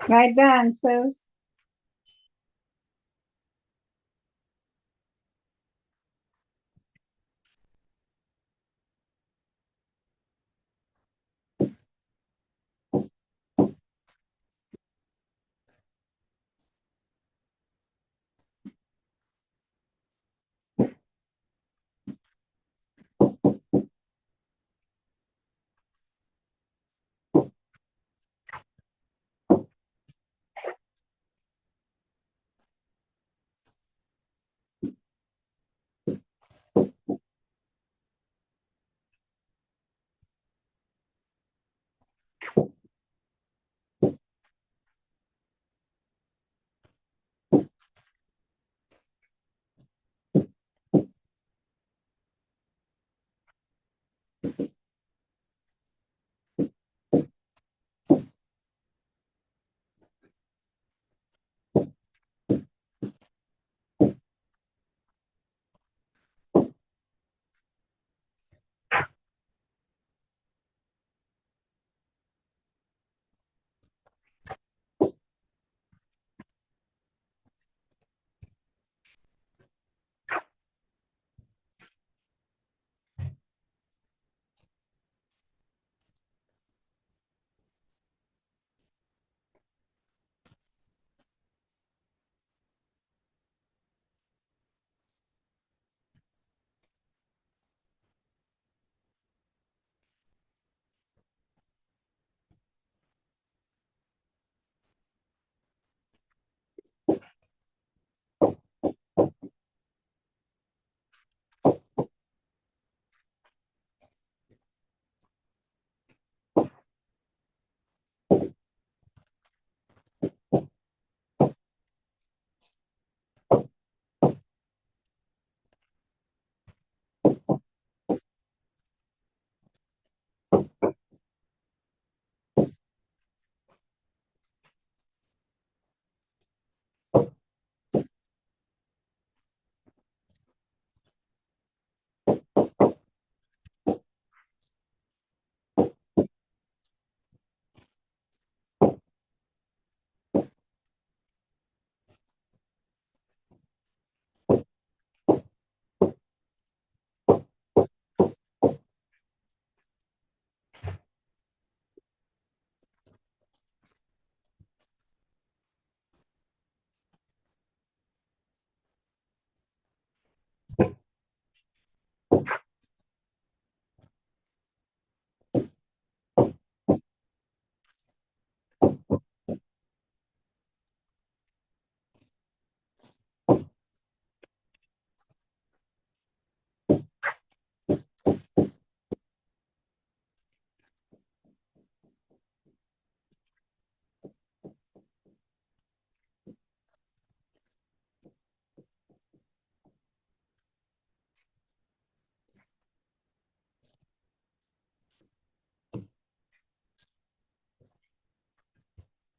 A: Write the answers.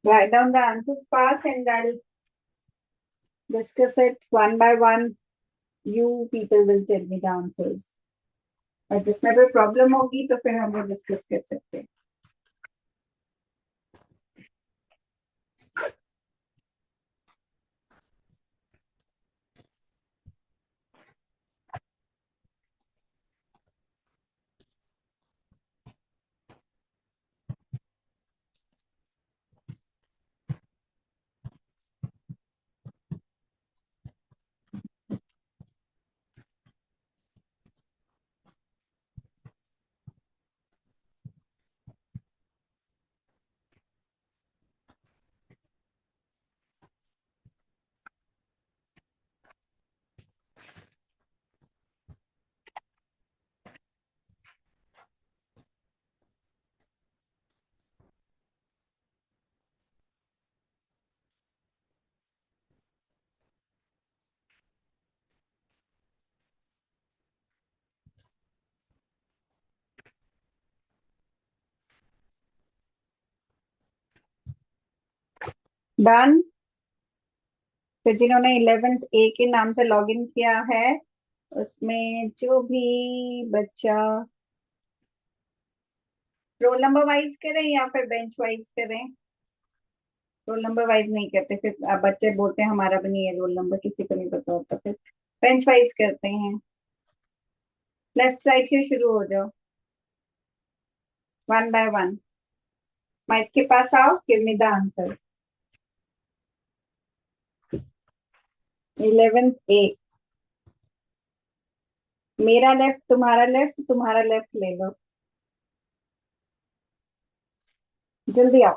A: Write down the answers fast and I'll discuss it one by one. You people will tell me the answers. और जिसमें कोई प्रॉब्लम होगी तो फिर हम लोग डिस्कस कर सकते हैं. डन. फिर जिन्होंने 11th ए के नाम से लॉगिन किया है उसमें जो भी बच्चा रोल नंबर वाइज करें या फिर बेंच वाइज करें. रोल नंबर वाइज नहीं करते फिर अब बच्चे बोलते हैं हमारा भी नहीं है रोल नंबर, किसी को नहीं पता होता. फिर बेंच वाइज करते हैं. लेफ्ट साइड से शुरू हो जाओ. One by one. माइक के पास आओ. Give me the answer. 11th ए. मेरा लेफ्ट, तुम्हारा लेफ्ट, तुम्हारा लेफ्ट ले लो. जल्दी आओ.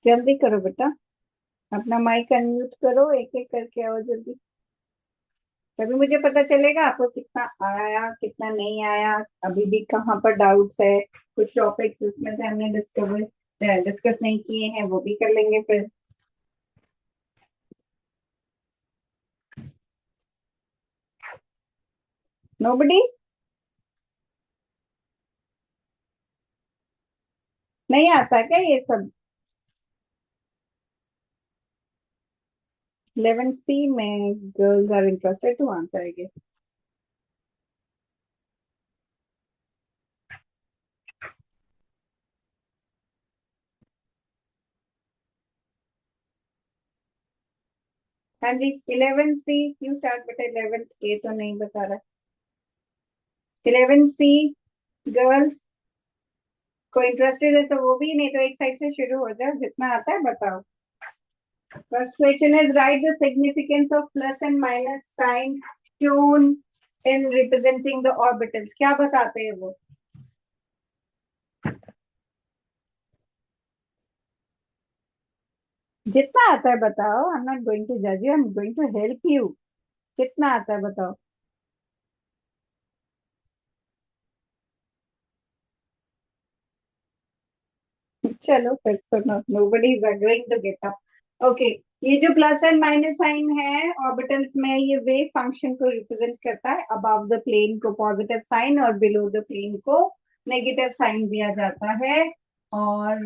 A: जल्दी करो बेटा. अपना माइक अनम्यूट करो. एक एक करके आओ जल्दी. तभी मुझे पता चलेगा आपको कितना आया कितना नहीं आया. अभी भी कहाँ पर डाउट्स है. कुछ टॉपिक्स इसमें से हमने डिस्कस नहीं किए हैं वो भी कर लेंगे फिर. नोबडी. नहीं आता क्या ये सब. 11th सी में girls are interested to answer I guess. हाँ जी. 11th सी क्यों स्टार्ट बेटा. 11th ए तो नहीं बता रहा. 11th सी गर्ल्स को इंटरेस्टेड है तो वो भी. नहीं तो एक साइड से शुरू हो जाओ. जितना आता है बताओ. First question is write the significance of plus and minus sign shown in representing the orbitals. क्या बताते हैं वो. जितना आता है बताओ. I'm not going to judge you. I'm going to help you. कितना आता है बताओ. चलो फिर सुनो. Nobody is agreeing to get up. Okay. ये जो प्लस एंड माइनस साइन है ऑर्बिटल्स में ये वेव फंक्शन को रिप्रेजेंट करता है. अबव द प्लेन को पॉजिटिव साइन और बिलो द प्लेन को नेगेटिव साइन दिया जाता है. और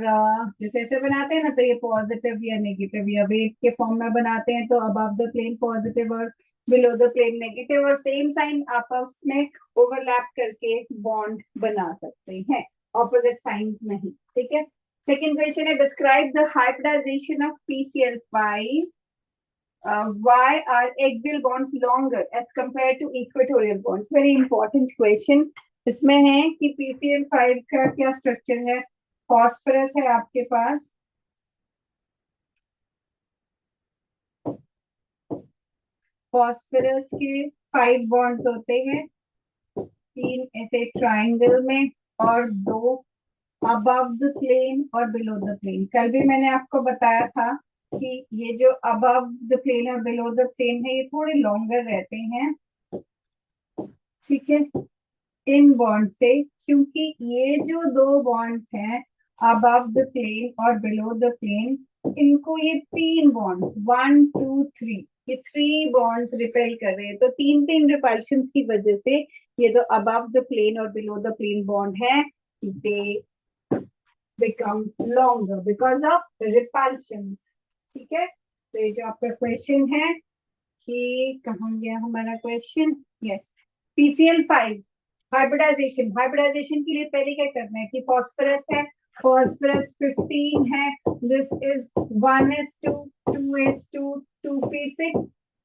A: जैसे ऐसे बनाते हैं ना तो ये पॉजिटिव या नेगेटिव या वेव के फॉर्म में बनाते हैं तो अबव द प्लेन पॉजिटिव और बिलो द प्लेन नेगेटिव और सेम साइन आपस में ओवरलैप करके बॉन्ड बना सकते हैं. ऑपोजिट साइन नहीं. ठीक है. Second question is describe the hybridization of PCl5. Why are axial bonds longer as compared to equatorial bonds? Very important question. इसमें है कि PCl5 का क्या स्ट्रक्चर है. फॉस्फरस है आपके पास. फॉस्फरस के 5 बॉन्ड्स होते हैं. 3 ऐसे ट्राइंगल में और 2 अबव द प्लेन और बिलो द प्लेन. कल भी मैंने आपको बताया था कि ये जो अबव द प्लेन और बिलो द प्लेन है ये थोड़े लॉन्गर रहते हैं. ठीक है. इन बॉन्ड से क्योंकि ये जो दो बॉन्ड्स हैं अबव द प्लेन और बिलो द प्लेन इनको ये 3 बॉन्ड्स 1 2 3, ये 3 बॉन्ड्स रिपेल कर रहे हैं, तो 3 रिपल्शंस की वजह से ये जो अबव द प्लेन और बिलो द प्लेन बॉन्ड है, दे become longer because of repulsions. ठीक है, तो ये जो आपका क्वेश्चन है कि कहाँ गया हमारा question, yes, PCl5 hybridisation. Hybridisation के लिए पहले क्या करना है कि फॉस्फोरस है, फॉस्फोरस 15 है, this is 1s2 2s2 2p6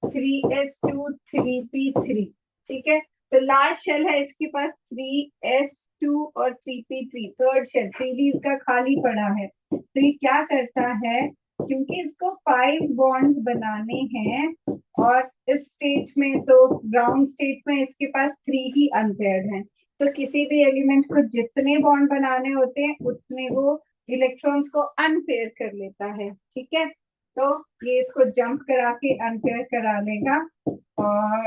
A: 3s2 3p3। ठीक है, तो लास्ट शेल है इसके पास 3s2 और 3p3, थर्ड शेल 3d इसका खाली पड़ा है। तो ये क्या करता है, क्योंकि इसको 5 बॉन्ड्स बनाने हैं और इस स्टेट में, तो ग्राउंड स्टेट में इसके पास 3 ही अनपेयर्ड हैं, तो किसी भी एलिमेंट को जितने बॉन्ड बनाने होते हैं उतने वो इलेक्ट्रॉन्स को अनपेयर कर लेता है। ठीक है, तो ये इसको जंप करा के अनपेयर करा लेगा और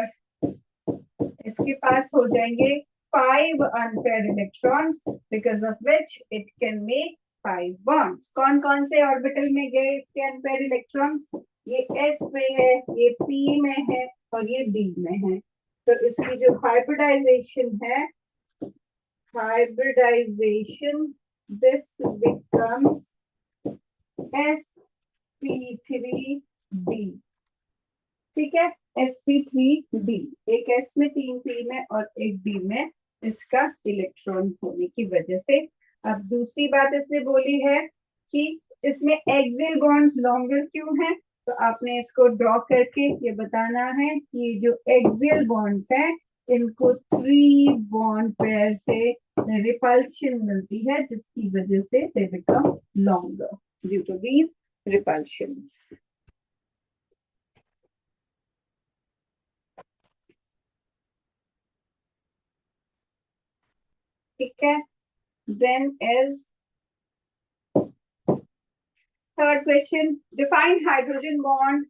A: इसके पास हो जाएंगे 5 unpaired electrons because of which it can make 5 bonds। कौन कौन से ऑर्बिटल में गए इसके unpaired electrons, ये s में है, ये p में है और ये d में है। तो इसकी जो हाइब्रिडाइजेशन है, हाइब्रिडाइजेशन दिस becomes sp3d। ठीक है, sp3d, एक s में 3 p में और एक d में इसका इलेक्ट्रॉन होने की वजह से। अब दूसरी बात इसने बोली है कि इसमें एक्सियल बॉन्ड्स लॉन्गर क्यों हैं, तो आपने इसको ड्रॉ करके ये बताना है कि जो एक्सियल बॉन्ड्स हैं इनको 3 बॉन्ड पेयर से रिपल्शन मिलती है, जिसकी वजह से they become longer due to these repulsions. ठीक है, then is third question, define hydrogen bond,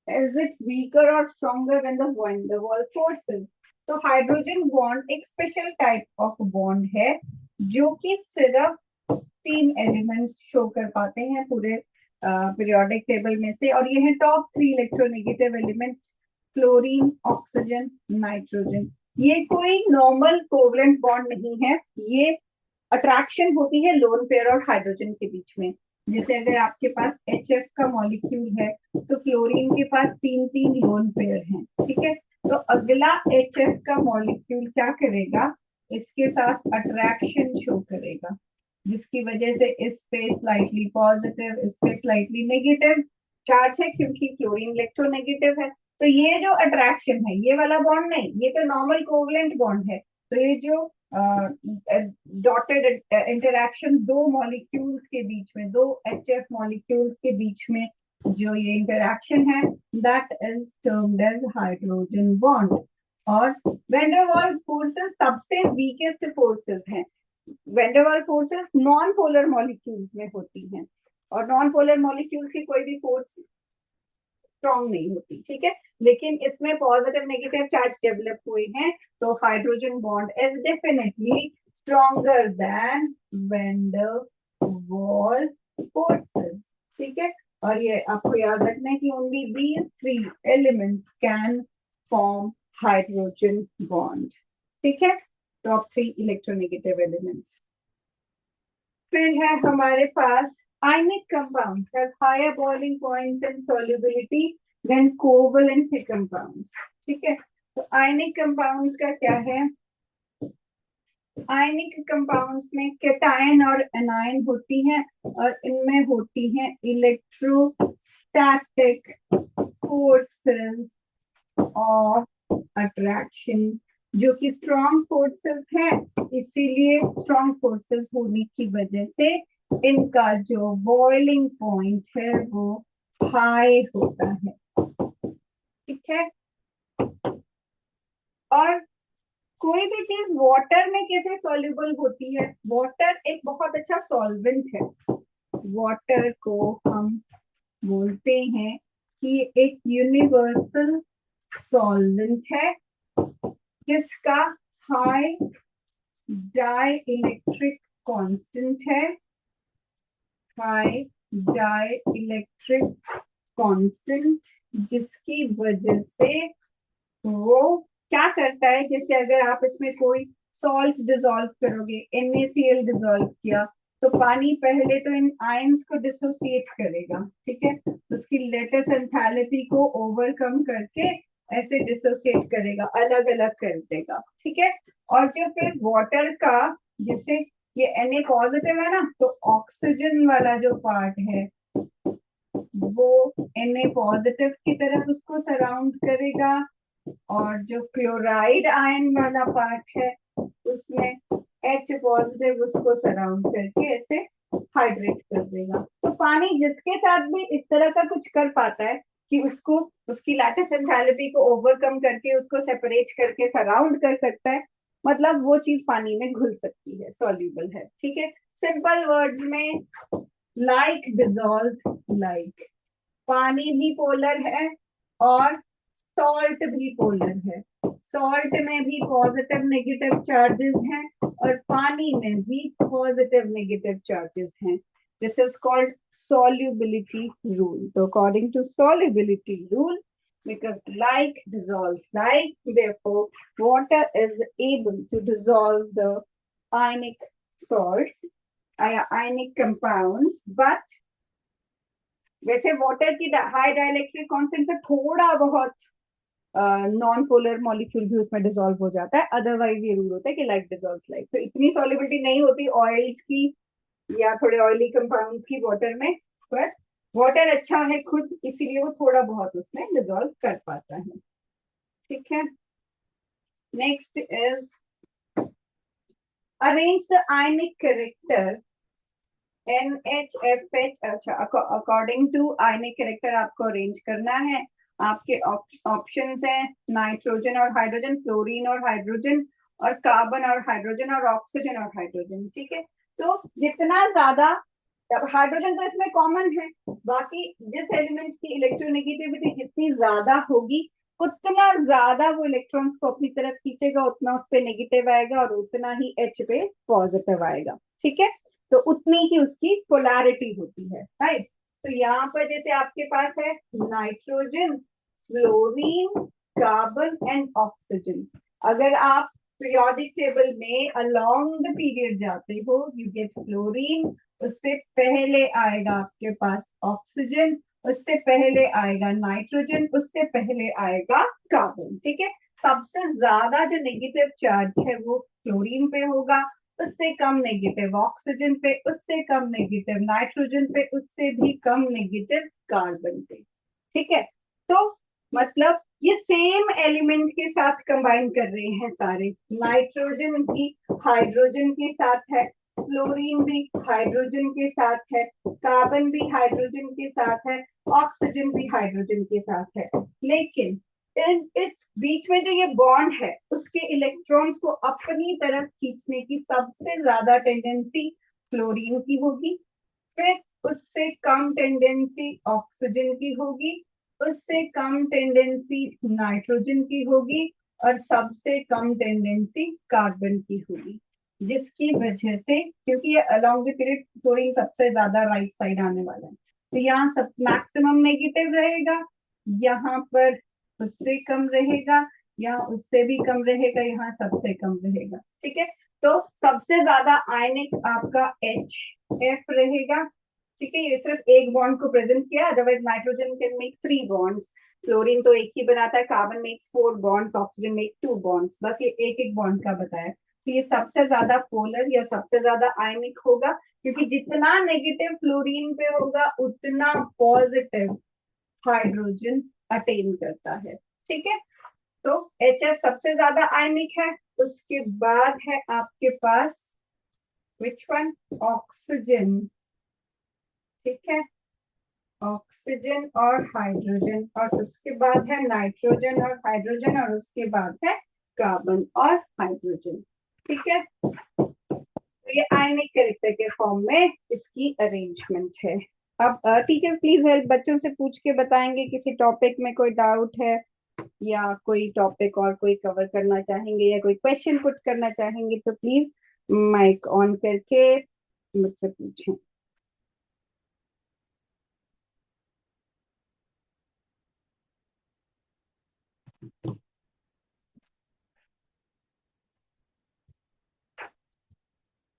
A: is it weaker or stronger when the van der Waals forces। तो हाइड्रोजन बॉन्ड एक स्पेशल टाइप ऑफ बॉन्ड है जो कि सिर्फ 3 elements show कर पाते हैं पूरे पीरियोडिक टेबल में से, और ये है top 3 electronegative element, chlorine, oxygen, nitrogen. ये कोई नॉर्मल कोवलेंट बॉन्ड नहीं है, ये अट्रैक्शन होती है लोन पेयर और हाइड्रोजन के बीच में। जैसे अगर आपके पास HF का मॉलिक्यूल है तो क्लोरीन के पास 3 लोन पेयर हैं। ठीक है, तो अगला HF का मॉलिक्यूल क्या करेगा, इसके साथ अट्रैक्शन शो करेगा, जिसकी वजह से इस पे स्लाइटली पॉजिटिव, इस पे स्लाइटली नेगेटिव चार्ज है, क्योंकि क्लोरीन इलेक्ट्रोनेगेटिव है। तो ये जो अट्रैक्शन है, ये वाला बॉन्ड नहीं, ये तो नॉर्मल कोवलेंट बॉन्ड है। तो ये जो डॉटेड इंटरैक्शन दो मॉलिक्यूल्स के बीच में, दो HF मॉलिक्यूल्स के बीच में जो ये इंटरैक्शन है, that is termed as hydrogen bond. और वैन डर वाल्स फोर्सेस सबसे वीकेस्ट फोर्सेस हैं। Van der Waals forces non polar molecules में होती हैं, और नॉन पोलर मॉलिक्यूल्स की कोई भी फोर्स स्ट्रॉन्ग नहीं होती। ठीक है, लेकिन इसमें पॉजिटिव नेगेटिव चार्ज डेवलप हुए हैं, तो hydrogen bond is definitely stronger than van der Waals forces. ठीक है, और ये आपको याद रखना है कि only these 3 elements can form hydrogen bond. ठीक है, टॉप 3 इलेक्ट्रोनेगेटिव एलिमेंट्स। फिर है हमारे पास ionic compounds have higher boiling points and solubility than covalent compounds। ठीक है, तो ionic compounds का क्या है, आयनिक कंपाउंड्स में कैटायन और एनायन होती हैं, और इनमें होती हैं इलेक्ट्रोस्टैटिक फोर्सेस ऑफ अट्रैक्शन, जो कि स्ट्रॉन्ग फोर्सेस हैं। इसीलिए स्ट्रॉन्ग फोर्सेस होने की वजह से इनका जो बॉइलिंग पॉइंट है वो हाई होता है। ठीक है, और कोई भी चीज वाटर में कैसे सॉल्युबल होती है, वाटर एक बहुत अच्छा सॉल्वेंट है। वाटर को हम बोलते हैं कि एक यूनिवर्सल सॉल्वेंट है जिसका हाई डाई इलेक्ट्रिक कांस्टेंट है, हाई डाई इलेक्ट्रिक कांस्टेंट, जिसकी वजह से वो क्या करता है, जैसे अगर आप इसमें कोई सॉल्ट डिसॉल्व करोगे, NaCl डिसॉल्व किया, तो पानी पहले तो इन आयंस को डिसोसिएट करेगा, ठीक है, उसकी लेटेस्ट एंथैल्पी को ओवरकम करके ऐसे डिसोसिएट करेगा, अलग अलग कर देगा, ठीक है। और जो फिर वाटर का, जैसे ये Na पॉजिटिव है ना, तो ऑक्सीजन वाला जो पार्ट है वो Na पॉजिटिव की तरफ उसको सराउंड करेगा, और जो क्लोराइड आयन वाला पार्ट है उसमें H पॉजिटिव उसको सराउंड करके ऐसे हाइड्रेट कर देगा। तो पानी जिसके साथ भी इस तरह का कुछ कर पाता है कि उसको उसकी लैटिस एंथैल्पी को ओवरकम करके उसको सेपरेट करके सराउंड कर सकता है, मतलब वो चीज पानी में घुल सकती है, सॉल्यूबल है, ठीक है। सिंपल वर्ड्स में लाइक डिसॉल्व लाइक, पानी भी पोलर है और सॉल्ट भी पोलर है। सॉल्ट में भी पॉजिटिव नेगेटिव चार्जेस हैं और पानी में भी पॉजिटिव नेगेटिव चार्जेस हैं। This is called solubility rule. So according to solubility rule, because like dissolves like, therefore water is able to dissolve the ionic salts, ionic compounds, but वैसे water की high dielectric constant से थोड़ा बहुत non polar molecule भी उसमें dissolve हो जाता है, अदरवाइज ये रूल होता है कि लाइक डिसॉल्व्स लाइक। तो इतनी सॉल्युबिलिटी नहीं होती ऑयल्स की या थोड़े ऑयली कंपाउंड्स की वाटर में, पर वाटर अच्छा है खुद, इसीलिए वो थोड़ा बहुत उसमें डिसॉल्व कर पाता है, ठीक है। Next is arrange the ionic character NHFH। अच्छा, अकॉर्डिंग टू आयनिक कैरेक्टर आपको अरेंज करना है। आपके ऑप्शंस हैं नाइट्रोजन और हाइड्रोजन, फ्लोरीन और हाइड्रोजन, और कार्बन और हाइड्रोजन, और ऑक्सीजन और हाइड्रोजन, ठीक है। तो जितना ज्यादा, अब हाइड्रोजन तो इसमें कॉमन है, बाकी जिस एलिमेंट की इलेक्ट्रोनेगेटिविटी जितनी ज्यादा होगी उतना ज्यादा वो इलेक्ट्रॉन्स को अपनी तरफ खींचेगा, उतना उस पर नेगेटिव आएगा और उतना ही H पे पॉजिटिव आएगा, ठीक है। तो उतनी ही उसकी पोलैरिटी होती है, राइट। तो यहाँ पर जैसे आपके पास है nitrogen, fluorine, carbon and oxygen. अगर आप पीरियोडिक टेबल में अलोंग द पीरियड जाते हो, यू गेट फ्लोरीन, उससे पहले आएगा आपके पास ऑक्सीजन, उससे पहले आएगा नाइट्रोजन, उससे पहले आएगा कार्बन, ठीक है। सबसे ज्यादा जो नेगेटिव चार्ज है वो फ्लोरीन पे होगा, उससे कम नेगेटिव ऑक्सीजन पे, उससे कम नेगेटिव नाइट्रोजन पे, उससे भी कम नेगेटिव कार्बन पे, ठीक है। तो मतलब ये सेम एलिमेंट के साथ कंबाइन कर रहे हैं सारे, नाइट्रोजन भी हाइड्रोजन के साथ है, फ्लोरीन भी हाइड्रोजन के साथ है, कार्बन भी हाइड्रोजन के साथ है, ऑक्सीजन भी हाइड्रोजन के साथ है। लेकिन इस बीच में जो ये बॉन्ड है उसके इलेक्ट्रॉन्स को अपनी तरफ खींचने की सबसे ज्यादा टेंडेंसी फ्लोरीन की होगी, फिर उससे कम टेंडेंसी ऑक्सीजन की होगी, उससे कम टेंडेंसी नाइट्रोजन की होगी, और सबसे कम टेंडेंसी कार्बन की होगी, जिसकी वजह से, क्योंकि ये अलोंग द पीरियड फ्लोरीन सबसे ज्यादा राइट साइड आने वाला है, तो यहाँ सब मैक्सिमम नेगेटिव रहेगा, यहाँ पर उससे कम रहेगा, यहाँ उससे भी कम रहेगा, यहाँ सबसे कम रहेगा, ठीक है। तो सबसे ज्यादा आयनिक आपका HF रहेगा, ठीक है। ये सिर्फ एक बॉन्ड को प्रेजेंट किया, otherwise nitrogen can make 3 bonds, fluorine तो एक ही बनाता है, carbon makes 4 bonds, oxygen make 2 bonds, बस ये एक एक बॉन्ड का बताया। तो ये सबसे ज्यादा पोलर या सबसे ज्यादा आयनिक होगा, क्योंकि जितना नेगेटिव फ्लोरीन पे होगा उतना पॉजिटिव हाइड्रोजन अटेन करता है, ठीक है। तो HF सबसे ज्यादा आयनिक है, उसके बाद है आपके पास विच वन, ऑक्सीजन, ठीक है, ऑक्सीजन और हाइड्रोजन, और उसके बाद है नाइट्रोजन और हाइड्रोजन, और उसके बाद है कार्बन और हाइड्रोजन, ठीक है। तो ये आयनिक कैरेक्टर के फॉर्म में इसकी अरेंजमेंट है। अब टीचर प्लीज हेल्प, बच्चों से पूछ के बताएंगे किसी टॉपिक में कोई डाउट है या कोई टॉपिक और कोई कवर करना चाहेंगे या कोई क्वेश्चन पुट करना चाहेंगे तो प्लीज माइक ऑन करके मुझसे पूछें।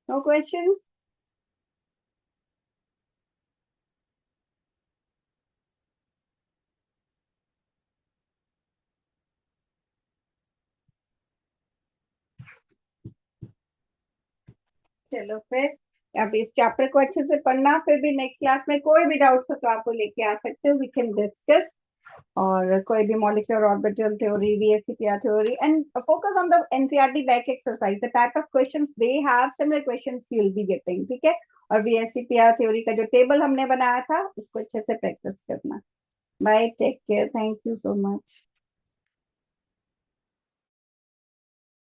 A: No questions? चलो फिर अब इस चैप्टर को अच्छे से पढ़ना, फिर भी नेक्स्ट क्लास में कोई भी डाउट्स हो तो आप वो लेके आ सकते हो, वी कैन डिस्कस। और कोई भी molecular orbital theory, VSEPR theory, and focus on the NCERT back exercise, the type of questions they have, similar questions you will be getting, ठीक है। और VSEPR थ्योरी का जो टेबल हमने बनाया था उसको अच्छे से प्रैक्टिस करना। Bye, take care, thank you so much.